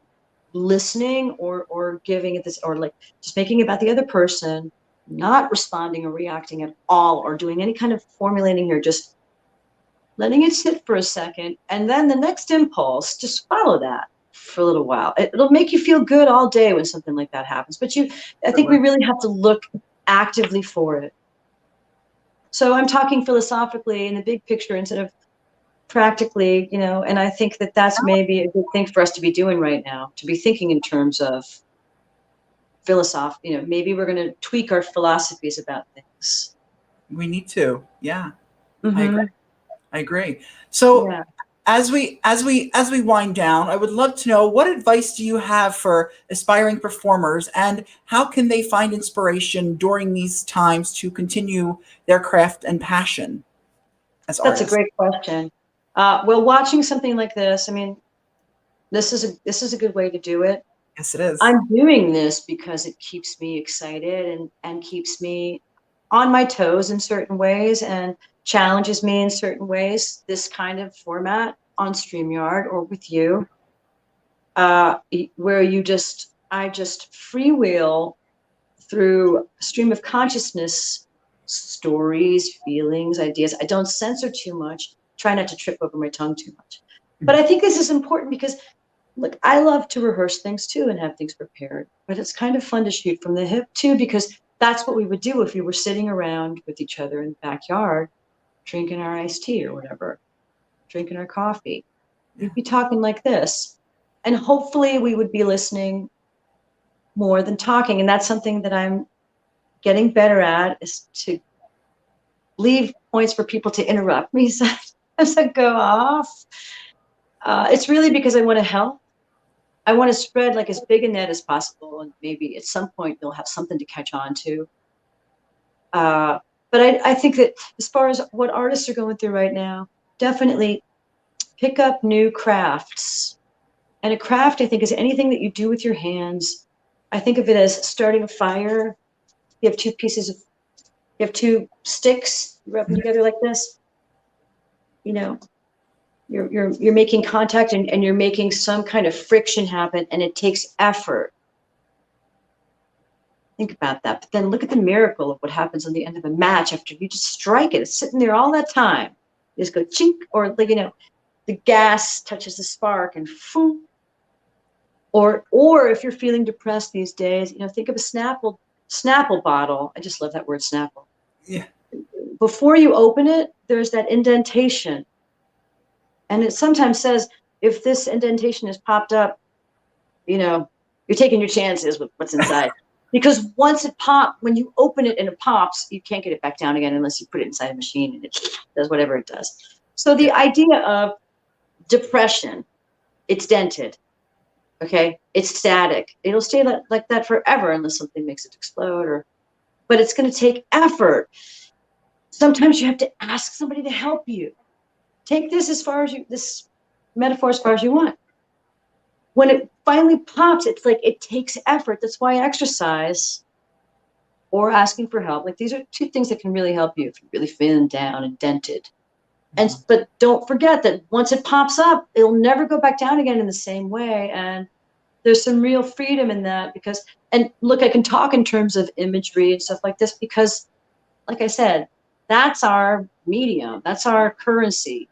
listening or giving it this, or like just making it about the other person, not responding or reacting at all, or doing any kind of formulating, or just letting it sit for a second. And then the next impulse, just follow that for a little while. It'll make you feel good all day when something like that happens. But I think we really have to look actively for it. So I'm talking philosophically in the big picture instead of practically, and I think that's maybe a good thing for us to be doing right now, to be thinking in terms of philosophy. Maybe we're going to tweak our philosophies about things. We need to. Yeah, I agree. Mm-hmm. I agree. So Yeah. as we wind down, I would love to know, what advice do you have for aspiring performers, and how can they find inspiration during these times to continue their craft and passion as That's a artists? great question. Well, watching something like this, I mean, this is a good way to do it. Yes, it is. I'm doing this because it keeps me excited and keeps me on my toes in certain ways and challenges me in certain ways. This kind of format on StreamYard or with you, where I just freewheel through a stream of consciousness, stories, feelings, ideas. I don't censor too much, try not to trip over my tongue too much. But I think this is important because, look, I love to rehearse things too and have things prepared, but it's kind of fun to shoot from the hip too, because that's what we would do if we were sitting around with each other in the backyard, drinking our iced tea or whatever, drinking our coffee. Yeah. We'd be talking like this. And hopefully we would be listening more than talking. And that's something that I'm getting better at, is to leave points for people to interrupt me as I go off. It's really because I want to help. I want to spread like as big a net as possible, and maybe at some point you'll have something to catch on to. But I think that as far as what artists are going through right now, definitely pick up new crafts. And a craft, I think, is anything that you do with your hands. I think of it as starting a fire. You have you have two sticks, you rub them together like this. You know, you're making contact, and you're making some kind of friction happen, and it takes effort. Think about that. But then look at the miracle of what happens on the end of a match after you just strike it. It's sitting there all that time. You just go chink, or like, the gas touches the spark and boom. Or if you're feeling depressed these days, think of a Snapple bottle. I just love that word, Snapple. Yeah. Before you open it, there's that indentation. And it sometimes says, if this indentation is popped up, you're taking your chances with what's inside. Because once when you open it and it pops, you can't get it back down again unless you put it inside a machine and it does whatever it does. So the idea of depression, it's dented. Okay, it's static. It'll stay like that forever unless something makes it explode. But it's going to take effort. Sometimes you have to ask somebody to help you. Take this metaphor as far as you want. When it finally pops, it's like it takes effort. That's why exercise or asking for help, like, these are two things that can really help you if you're really feeling down and dented. But don't forget that once it pops up, it'll never go back down again in the same way. And there's some real freedom in that, and look, I can talk in terms of imagery and stuff like this because, like I said, that's our medium, that's our currency.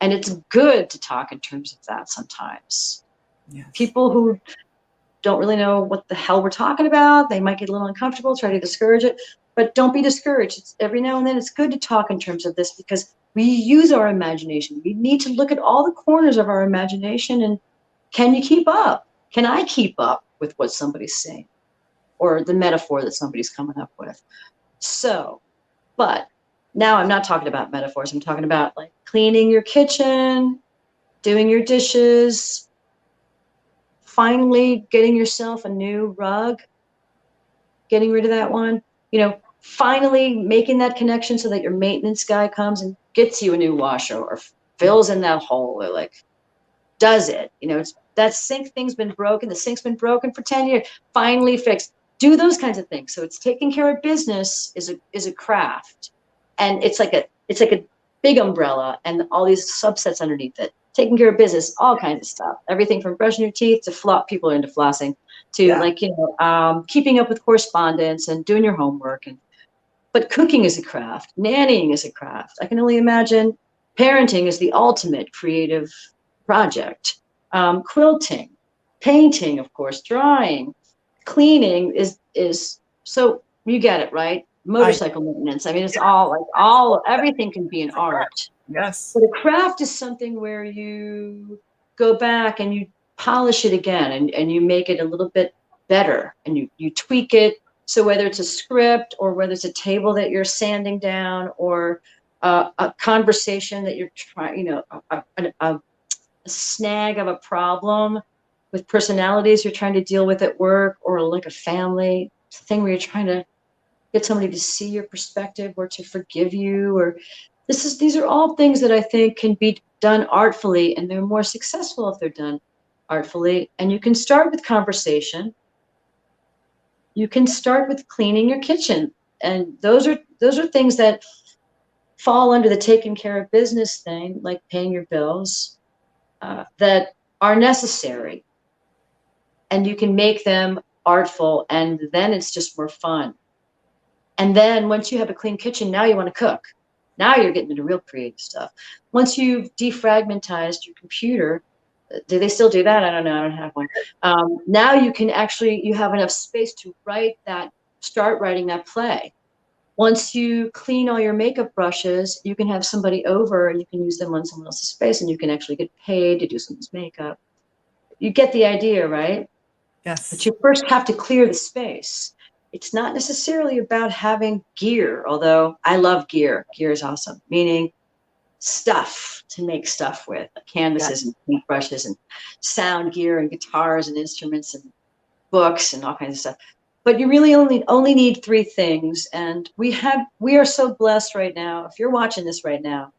And it's good to talk in terms of that sometimes. Yes. People who don't really know what the hell we're talking about, they might get a little uncomfortable, try to discourage it, but don't be discouraged. Every now and then it's good to talk in terms of this because we use our imagination. We need to look at all the corners of our imagination, and can you keep up? Can I keep up with what somebody's saying or the metaphor that somebody's coming up with? But now I'm not talking about metaphors. I'm talking about like cleaning your kitchen, doing your dishes, finally getting yourself a new rug, getting rid of that one, finally making that connection so that your maintenance guy comes and gets you a new washer or fills in that hole or like does it. That sink thing's been broken. The sink's been broken for 10 years. Finally fixed. Do those kinds of things. So it's taking care of business is a craft. And it's like a big umbrella and all these subsets underneath it. Taking care of business, all kinds of stuff. Everything from brushing your teeth to people are into flossing to keeping up with correspondence and doing your homework. But cooking is a craft. Nannying is a craft. I can only imagine parenting is the ultimate creative project. Quilting, painting, of course, drawing, cleaning is so you get it, right? Motorcycle maintenance. I mean, it's everything can be an art. Yes. But a craft is something where you go back and you polish it again and you make it a little bit better and you tweak it So whether it's a script or whether it's a table that you're sanding down or a conversation that you're trying, you know, a snag of a problem with personalities you're trying to deal with at work, or like a family thing where you're trying to get somebody to see your perspective or to forgive you, or these are all things that I think can be done artfully, and they're more successful if they're done artfully. And you can start with conversation. You can start with cleaning your kitchen. And those are things that fall under the taking care of business thing, like paying your bills, that are necessary. And you can make them artful, and then it's just more fun. And then once you have a clean kitchen, now you want to cook. Now you're getting into real creative stuff. Once you've defragmentized your computer, do they still do that? I don't know. I don't have one. Now you can actually, you have enough space to start writing that play. Once you clean all your makeup brushes, you can have somebody over and you can use them on someone else's space, and you can actually get paid to do someone's makeup. You get the idea, right? Yes. But you first have to clear the space. It's not necessarily about having gear, although I love gear. Gear is awesome, meaning stuff to make stuff with, canvases and paintbrushes and sound gear and guitars and instruments and books and all kinds of stuff. But you really only need three things. And we are so blessed right now. If you're watching this right now,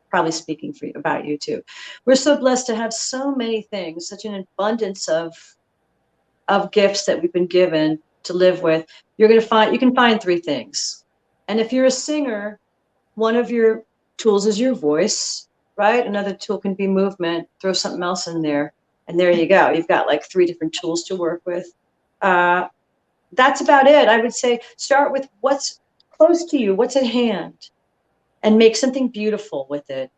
probably speaking for you, about you too. We're so blessed to have so many things, such an abundance of gifts that we've been given to live with. You can find three things. And if you're a singer, one of your tools is your voice, right? Another tool can be movement. Throw something else in there, and there you go. You've got like three different tools to work with. That's about it. I would say start with what's close to you, what's at hand, and make something beautiful with it.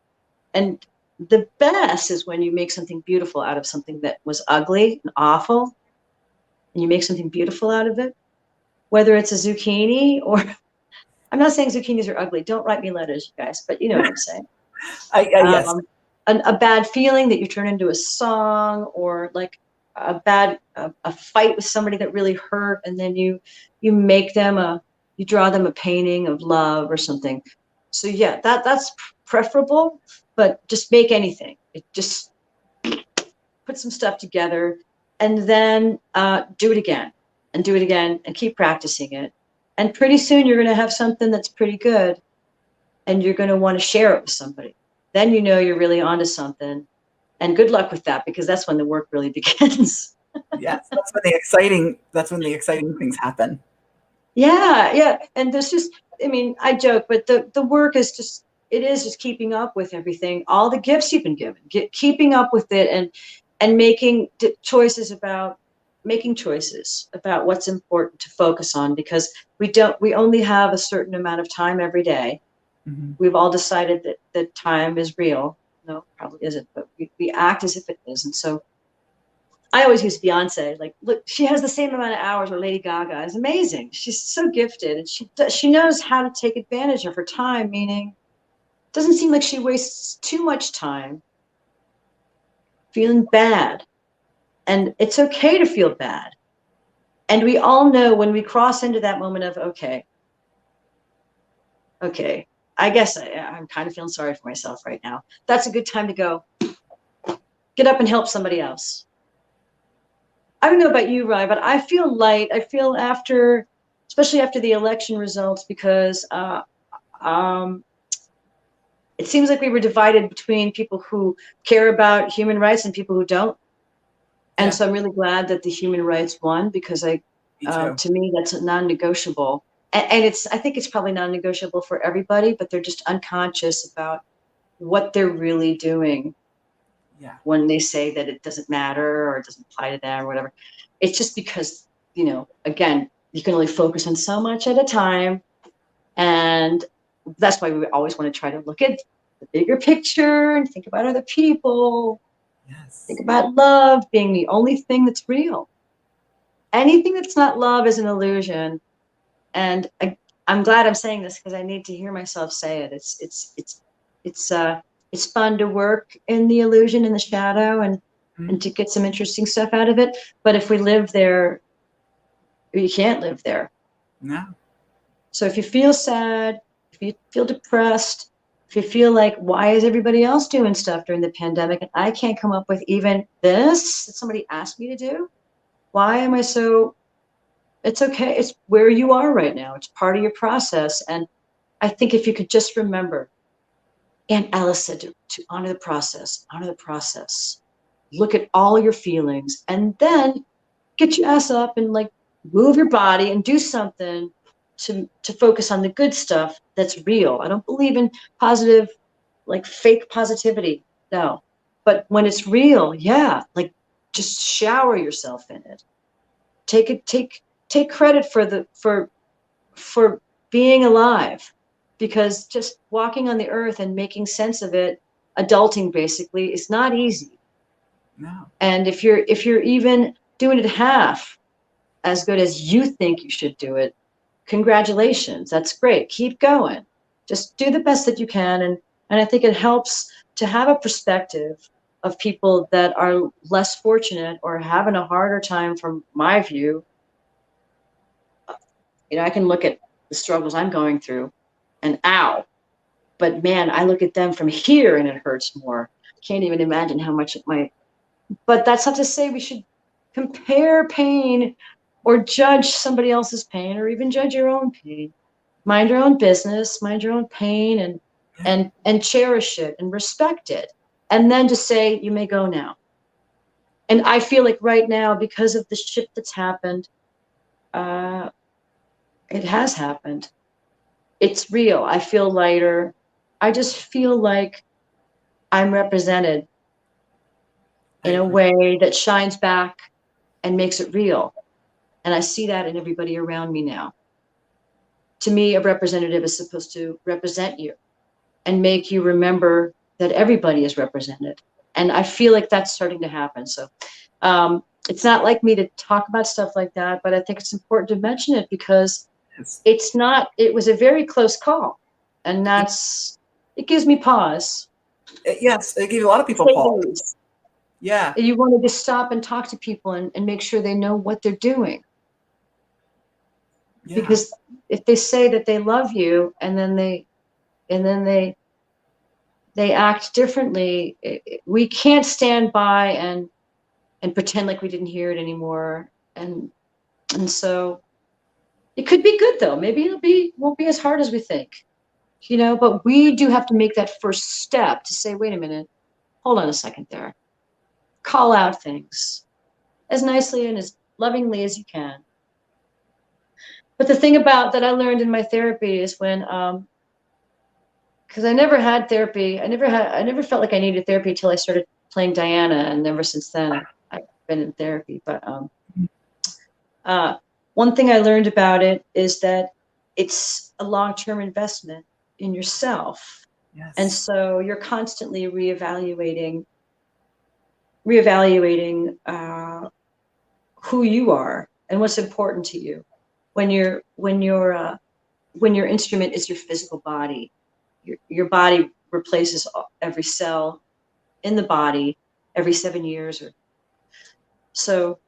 And the best is when you make something beautiful out of something that was ugly and awful, and you make something beautiful out of it, whether it's a zucchini or I'm not saying zucchinis are ugly. Don't write me letters, you guys, but you know what I'm saying. Yes. A bad feeling that you turn into a song, or like a fight with somebody that really hurt, and then you draw them a painting of love or something. So yeah, that's preferable, but just make anything. Just put some stuff together, and then do it again and do it again and keep practicing it. And pretty soon you're going to have something that's pretty good, and you're going to want to share it with somebody. Then you know you're really onto something. And good luck with that, because that's when the work really begins. Yes, that's when the exciting things happen. Yeah. And there's just, I mean, I joke, but the work is just keeping up with everything, all the gifts you've been given, keeping up with it, and making choices about what's important to focus on, because we only have a certain amount of time every day. Mm-hmm. We've all decided that time is real. No, probably isn't, but we act as if it is. And so I always use Beyonce. Like, look, she has the same amount of hours, or Lady Gaga is amazing. She's so gifted, and she knows how to take advantage of her time, meaning it doesn't seem like she wastes too much time feeling bad. And it's okay to feel bad. And we all know when we cross into that moment of, okay, I guess I'm kind of feeling sorry for myself right now. That's a good time to go get up and help somebody else. I don't know about you, RYE, but I feel light. I feel especially after the election results, because it seems like we were divided between people who care about human rights and people who don't. And so I'm really glad that the human rights won, because to me, that's a non-negotiable. And I think it's probably non-negotiable for everybody, but they're just unconscious about what they're really doing when they say that it doesn't matter or it doesn't apply to them or whatever. It's just because, again, you can only focus on so much at a time. And that's why we always want to try to look at the bigger picture and think about other people. Yes. Think about love being the only thing that's real. Anything that's not love is an illusion. And I'm glad I'm saying this, because I need to hear myself say it. It's fun to work in the illusion, in the shadow, and to get some interesting stuff out of it. But if we live there, you can't live there. No. So if you feel sad, if you feel depressed, if you feel like, why is everybody else doing stuff during the pandemic and I can't come up with even this that somebody asked me to do? Why am I so, it's okay. It's where you are right now. It's part of your process. And I think if you could just remember, and Alice said to honor the process, look at all your feelings, and then get your ass up and like move your body and do something to focus on the good stuff that's real. I don't believe in positive, like fake positivity. No. But when it's real, yeah, like just shower yourself in it. Take credit for being alive, because just walking on the earth and making sense of it, adulting basically, is not easy. No. And if you're even doing it half as good as you think you should do it, congratulations. That's great. Keep going. Just do the best that you can. And I think it helps to have a perspective of people that are less fortunate or having a harder time, from my view. I can look at the struggles I'm going through and ow, but man, I look at them from here and it hurts more. I can't even imagine how much it might. But that's not to say we should compare pain or judge somebody else's pain, or even judge your own pain. Mind your own business, mind your own pain, and cherish it and respect it. And then just say, you may go now. And I feel like right now, because of the shift that's happened, it has happened. It's real. I feel lighter. I just feel like I'm represented in a way that shines back and makes it real. And I see that in everybody around me now. To me, a representative is supposed to represent you and make you remember that everybody is represented. And I feel like that's starting to happen. So it's not like me to talk about stuff like that, but I think it's important to mention it because it was a very close call. And it gives me pause. Yes, it gives a lot of people pause. Yeah. You wanted to stop and talk to people and make sure they know what they're doing. Yeah. Because if they say that they love you and then they act differently, we can't stand by and pretend like we didn't hear it anymore. And so it could be good though. Maybe won't be as hard as we think, but we do have to make that first step to say, wait a minute, hold on a second there. Call out things as nicely and as lovingly as you can. But the thing about that I learned in my therapy is when, because I never had therapy. I never felt like I needed therapy until I started playing Diana, and ever since then I've been in therapy. But one thing I learned about it is that it's a long-term investment in yourself. Yes. And so you're constantly reevaluating who you are and what's important to you when your instrument is your physical body. Your body replaces every cell in the body every 7 years, or so.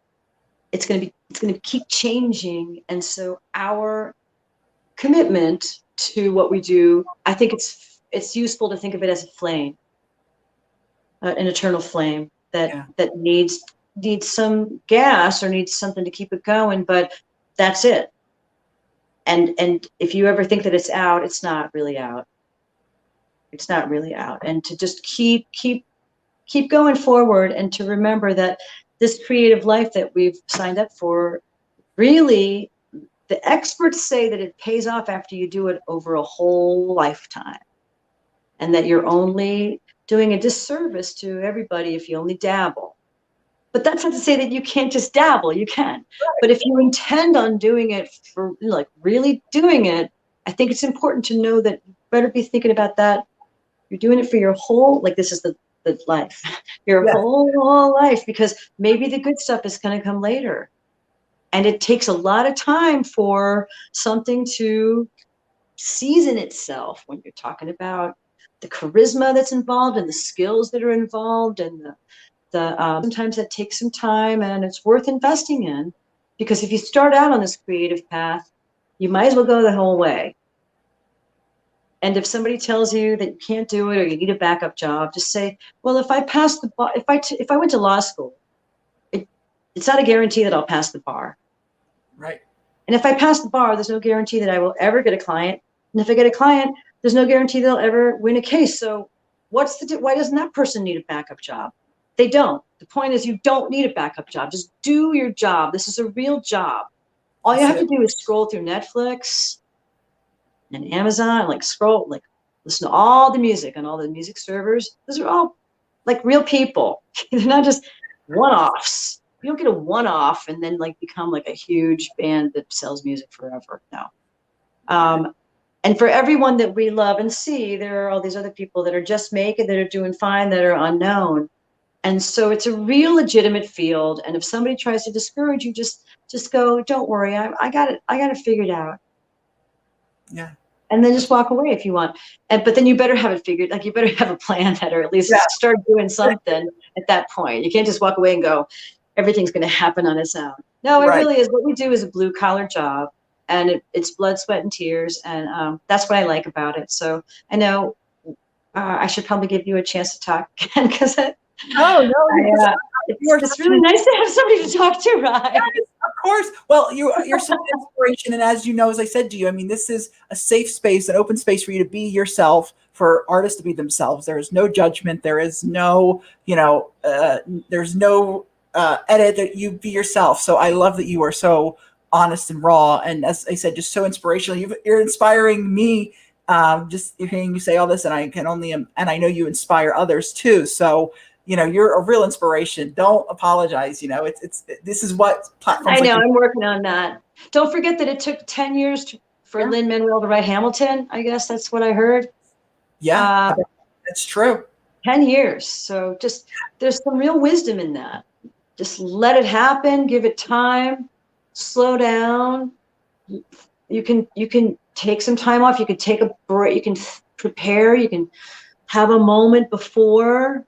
It's going to keep changing, and so our commitment to what we do, I think it's useful to think of it as a flame, an eternal flame that needs some gas or needs something to keep it going, but that's it. And if you ever think that it's out, it's not really out. It's not really out. And to just keep going forward, and to remember that this creative life that we've signed up for, really, the experts say that it pays off after you do it over a whole lifetime, and that you're only doing a disservice to everybody if you only dabble. But that's not to say that you can't just dabble. You can. But if you intend on doing it for like really doing it, I think it's important to know that you better be thinking about that. You're doing it for your whole, like this is the life, your whole life, because maybe the good stuff is going to come later. And it takes a lot of time for something to season itself when you're talking about the charisma that's involved and the skills that are involved, and sometimes that takes some time, and it's worth investing in, because if you start out on this creative path, you might as well go the whole way. And if somebody tells you that you can't do it or you need a backup job, just say, well, if I pass the bar, if I went to law school, it's not a guarantee that I'll pass the bar. Right. And if I pass the bar, there's no guarantee that I will ever get a client. And if I get a client, there's no guarantee they'll ever win a case. So why doesn't that person need a backup job? They don't. The point is, you don't need a backup job. Just do your job. This is a real job. All you have to do is scroll through Netflix and Amazon, like listen to all the music on all the music servers. Those are all like real people. They're not just one-offs. You don't get a one-off and then like become like a huge band that sells music forever. No. And for everyone that we love and see, there are all these other people that are just making, that are doing fine, that are unknown. And so it's a real legitimate field. And if somebody tries to discourage you, just go, don't worry, I got it figured out. Yeah. And then just walk away if you want. But then you better have it figured, like you better have a plan that, or at least start doing something at that point. You can't just walk away and go, everything's going to happen on its own. No, it really is. What we do is a blue collar job, and it's blood, sweat, and tears. And that's what I like about it. So I know I should probably give you a chance to talk again, because it's really nice to have somebody to talk to, right? Yes, of course. Well, you're such an inspiration. And as you know, as I said to you, I mean, this is a safe space, an open space for you to be yourself, for artists to be themselves. There is no judgment. There is no, there's no edit, that you be yourself. So I love that you are so honest and raw. And as I said, just so inspirational. You're inspiring me. Just hearing you say all this, and I know you inspire others too. So, you're a real inspiration. Don't apologize. This is what platforms. I know. I'm working on that. Don't forget that it took 10 years for Lin-Manuel to write Hamilton. I guess that's what I heard. Yeah, that's true. 10 years. So there's some real wisdom in that. Just let it happen. Give it time. Slow down. You can take some time off. You can take a break. You can prepare. You can have a moment before.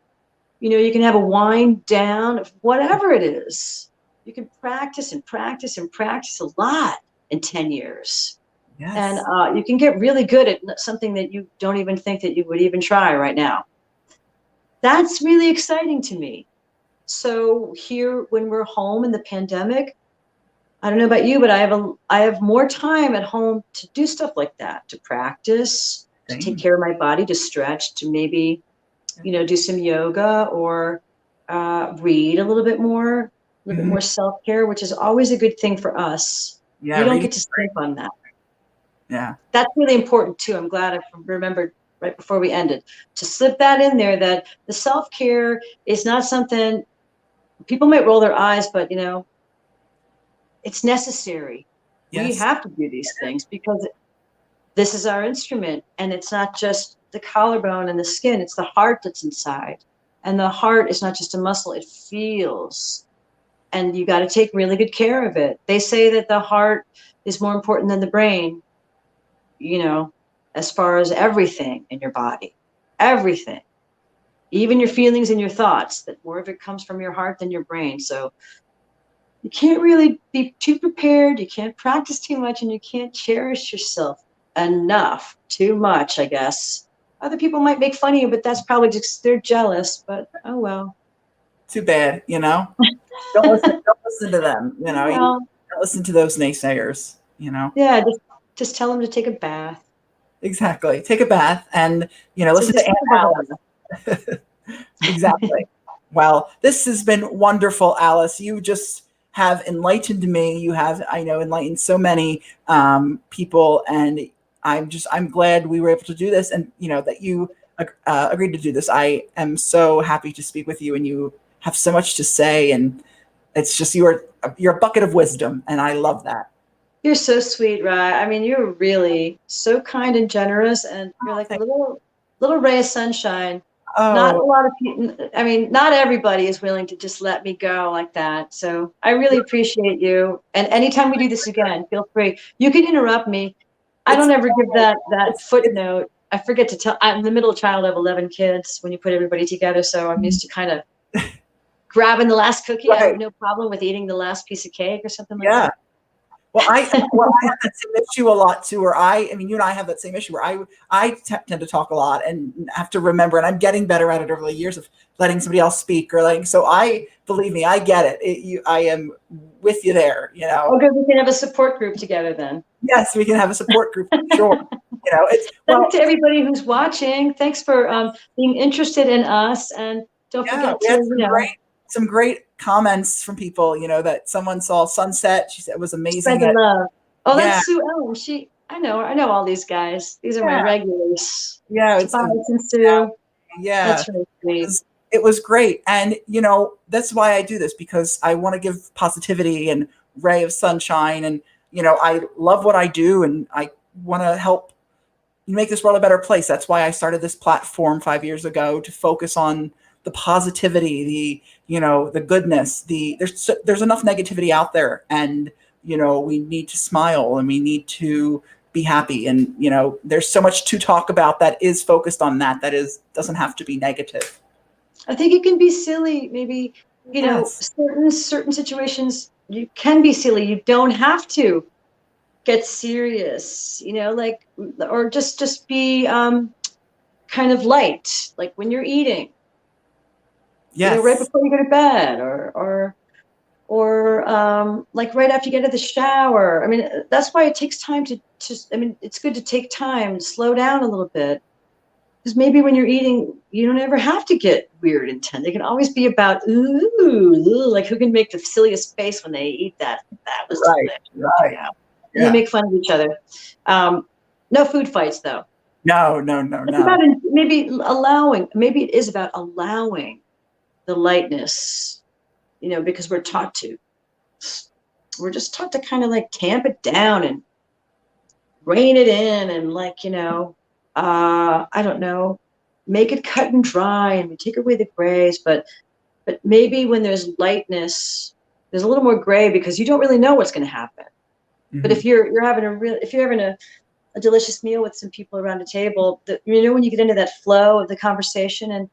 You can have a wind down of whatever it is. You can practice and practice and practice a lot in 10 years. Yes. And you can get really good at something that you don't even think that you would even try right now. That's really exciting to me. So here, when we're home in the pandemic, I don't know about you, but I have more time at home to do stuff like that, to practice, to take care of my body, to stretch, to maybe do some yoga, or read a little bit more self-care, which is always a good thing for us. Yeah, you don't get to skip on that. Yeah. That's really important too. I'm glad I remembered right before we ended to slip that in there, that the self-care is not something people might roll their eyes, but it's necessary. Yes. We have to do these things because this is our instrument, and it's not just the collarbone and the skin, it's the heart that's inside. And the heart is not just a muscle, it feels. And you got to take really good care of it. They say that the heart is more important than the brain, as far as everything in your body, everything, even your feelings and your thoughts, that more of it comes from your heart than your brain. So you can't really be too prepared. You can't practice too much, and you can't cherish yourself enough, too much, I guess. Other people might make fun of you, but that's probably just, they're jealous, but oh well. Too bad, Don't listen to them, Don't listen to those naysayers, Yeah, just tell them to take a bath. Exactly. Take a bath and, listen to Alice. Exactly. Well, this has been wonderful, Alice. You just have enlightened me. You have, I know, enlightened so many people, and I'm glad we were able to do this, and that you agreed to do this. I am so happy to speak with you, and you have so much to say, and it's just you're a bucket of wisdom, and I love that. You're so sweet, Rye. I mean, you're really so kind and generous, and you're like a little ray of sunshine. Oh. Not a lot of people. I mean, not everybody is willing to just let me go like that. So I really appreciate you. And anytime we do this again, feel free. You can interrupt me. I don't ever give that footnote. I forget to tell. I'm the middle child of 11 kids when you put everybody together. So I'm used to kind of grabbing the last cookie. Right. I have no problem with eating the last piece of cake or something like that. Well, I have that same issue a lot too. Where I mean, you and I have that same issue where I tend to talk a lot and have to remember, and I'm getting better at it over the years of letting somebody else speak or like. So believe me, I get it. I am with you there. You know. Okay, we can have a support group together then. Yes, we can have a support group. Sure. You know, Thanks to everybody who's watching. Thanks for being interested in us, and don't forget we had to some great comments from people. You know, that someone saw Sunset. She said it was amazing. Spread the love. Oh, that's Sue Ellen. I know all these guys. These are my regulars. Yeah, it's and Sue. Yeah, that's really sweet. It was great, and you know that's why I do this, because I want to give positivity and ray of sunshine, and you know I love what I do, and I want to help make this world a better place. That's why I started this platform 5 years ago, to focus on the positivity, the goodness. There's enough negativity out there, and we need to smile and we need to be happy. And there's so much to talk about that is focused on that doesn't have to be negative. I think it can be silly, maybe, certain situations you can be silly. You don't have to get serious, or just be kind of light, like when you're eating. Yes. Right before you go to bed, or like right after you get out of the shower. I mean, that's why it takes time it's good to take time, slow down a little bit. Because maybe when you're eating, you don't ever have to get weird and tense. It can always be about, like who can make the silliest face when they eat that? That was right. Right. Yeah. And they make fun of each other. No food fights, though. No. It's about maybe it is about allowing the lightness, because we're just taught to kind of like tamp it down and rein it in and I don't know, make it cut and dry and we take away the grays, but maybe when there's lightness, there's a little more gray because you don't really know what's going to happen. Mm-hmm. But if you're having a delicious meal with some people around a table, when you get into that flow of the conversation and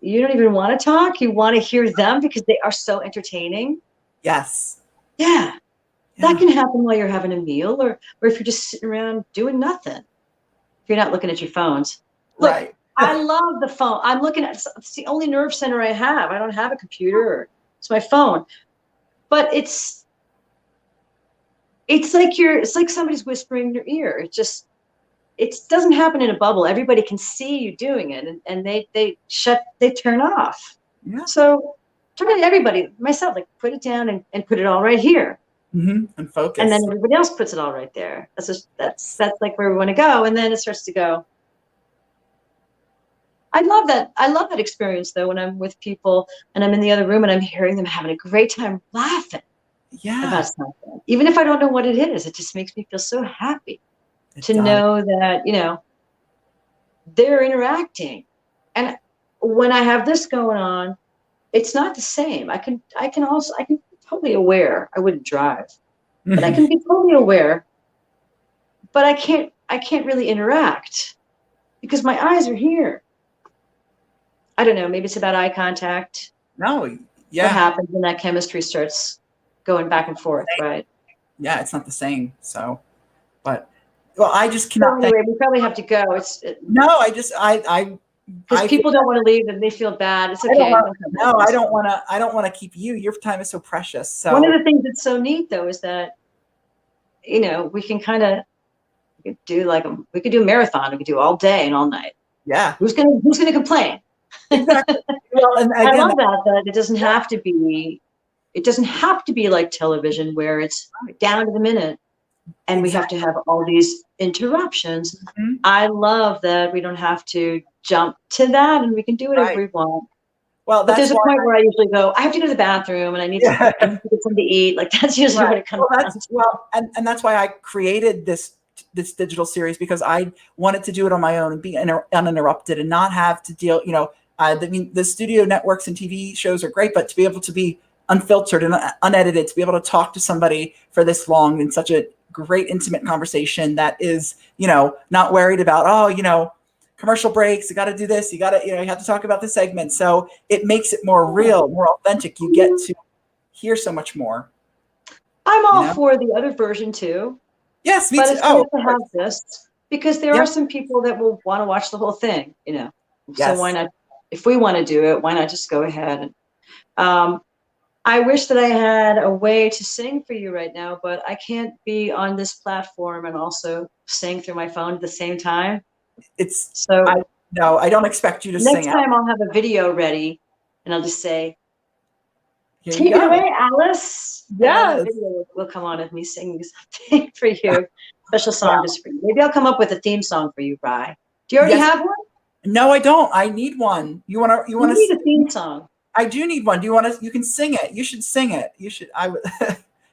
you don't even want to talk, you want to hear them because they are so entertaining. Yes. Yeah. That can happen while you're having a meal or if you're just sitting around doing nothing. If you're not looking at your phones. Look, right. I love the phone. I'm looking at, it's the only nerve center I have. I don't have a computer. It's my phone. But it's like somebody's whispering in your ear. It doesn't happen in a bubble. Everybody can see you doing it and they turn off. Yeah. So turn to everybody, myself, like put it down and put it all right here. Mm-hmm. And focus. And then everybody else puts it all right there. That's like where we want to go. And then it starts to go. I love that experience though, when I'm with people and I'm in the other room and I'm hearing them having a great time laughing about something. Even if I don't know what it is, it just makes me feel so happy to know that, they're interacting. And when I have this going on, it's not the same. I can be totally aware. I wouldn't drive, but I can be totally aware, but I can't really interact because my eyes are here. I don't know. Maybe it's about eye contact. No. Yeah. What happens when that chemistry starts going back and forth, right? Yeah. It's not the same. So, I just cannot. So anyway, we probably have to go. Because people don't want to leave and they feel bad. It's okay. I don't want to keep you. Your time is so precious. So one of the things that's so neat though is that, we can do a marathon. We could do all day and all night. Yeah. Who's gonna complain? Exactly. Well, and again, I love that it doesn't have to be like television where it's down to the minute. And we have to have all these interruptions. Mm-hmm. I love that we don't have to jump to that and we can do whatever we want. Well, but there's a point where I usually go, I have to go to the bathroom and I need to get something to eat. Like that's usually what it comes down to. And that's why I created this digital series, because I wanted to do it on my own and be uninterrupted and not have to deal, the studio networks and TV shows are great, but to be able to be unfiltered and unedited, to be able to talk to somebody for this long in such a great intimate conversation that is, not worried about, commercial breaks, you got to do this, you have to talk about this segment. So it makes it more real, more authentic. You get to hear so much more. I'm all You know? for the other version too, Yes, me but too. it's Oh, nice of to course. have this because there Yeah. are some people that will want to watch the whole thing, you know. So why Yes. not? If we want to do it, why not just go ahead? And I wish that I had a way to sing for you right now, but I can't be on this platform and also sing through my phone at the same time. It's So I no, I don't expect you to next sing out. time I'll have a video ready and I'll just say, Here you "Take it go. away, Alice." And then the Yes. video will come on of me singing something for you. Special song Wow. just for you. Maybe I'll come up with a theme song for you, Rye. Do you already Yes. have one? No, I don't. I need one. You want You need a theme song. I do need one. Do you want to? You can sing it. You should sing it. You should. I would.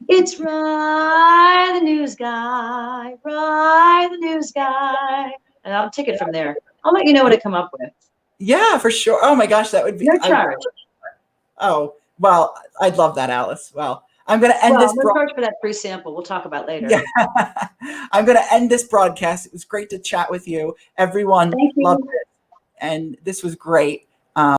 It's Rye the news guy, Rye the news guy. And I'll take it from there. I'll let you know what I come up with. Yeah, for sure. Oh my gosh, that would be. No charge. Oh well, I'd love that, Alice. Well, I'm going to end Well, this. no charge for that free sample. We'll talk about later. Yeah, I'm going to end this broadcast. It was great to chat with you. Everyone Thank loved you. it, and this was great.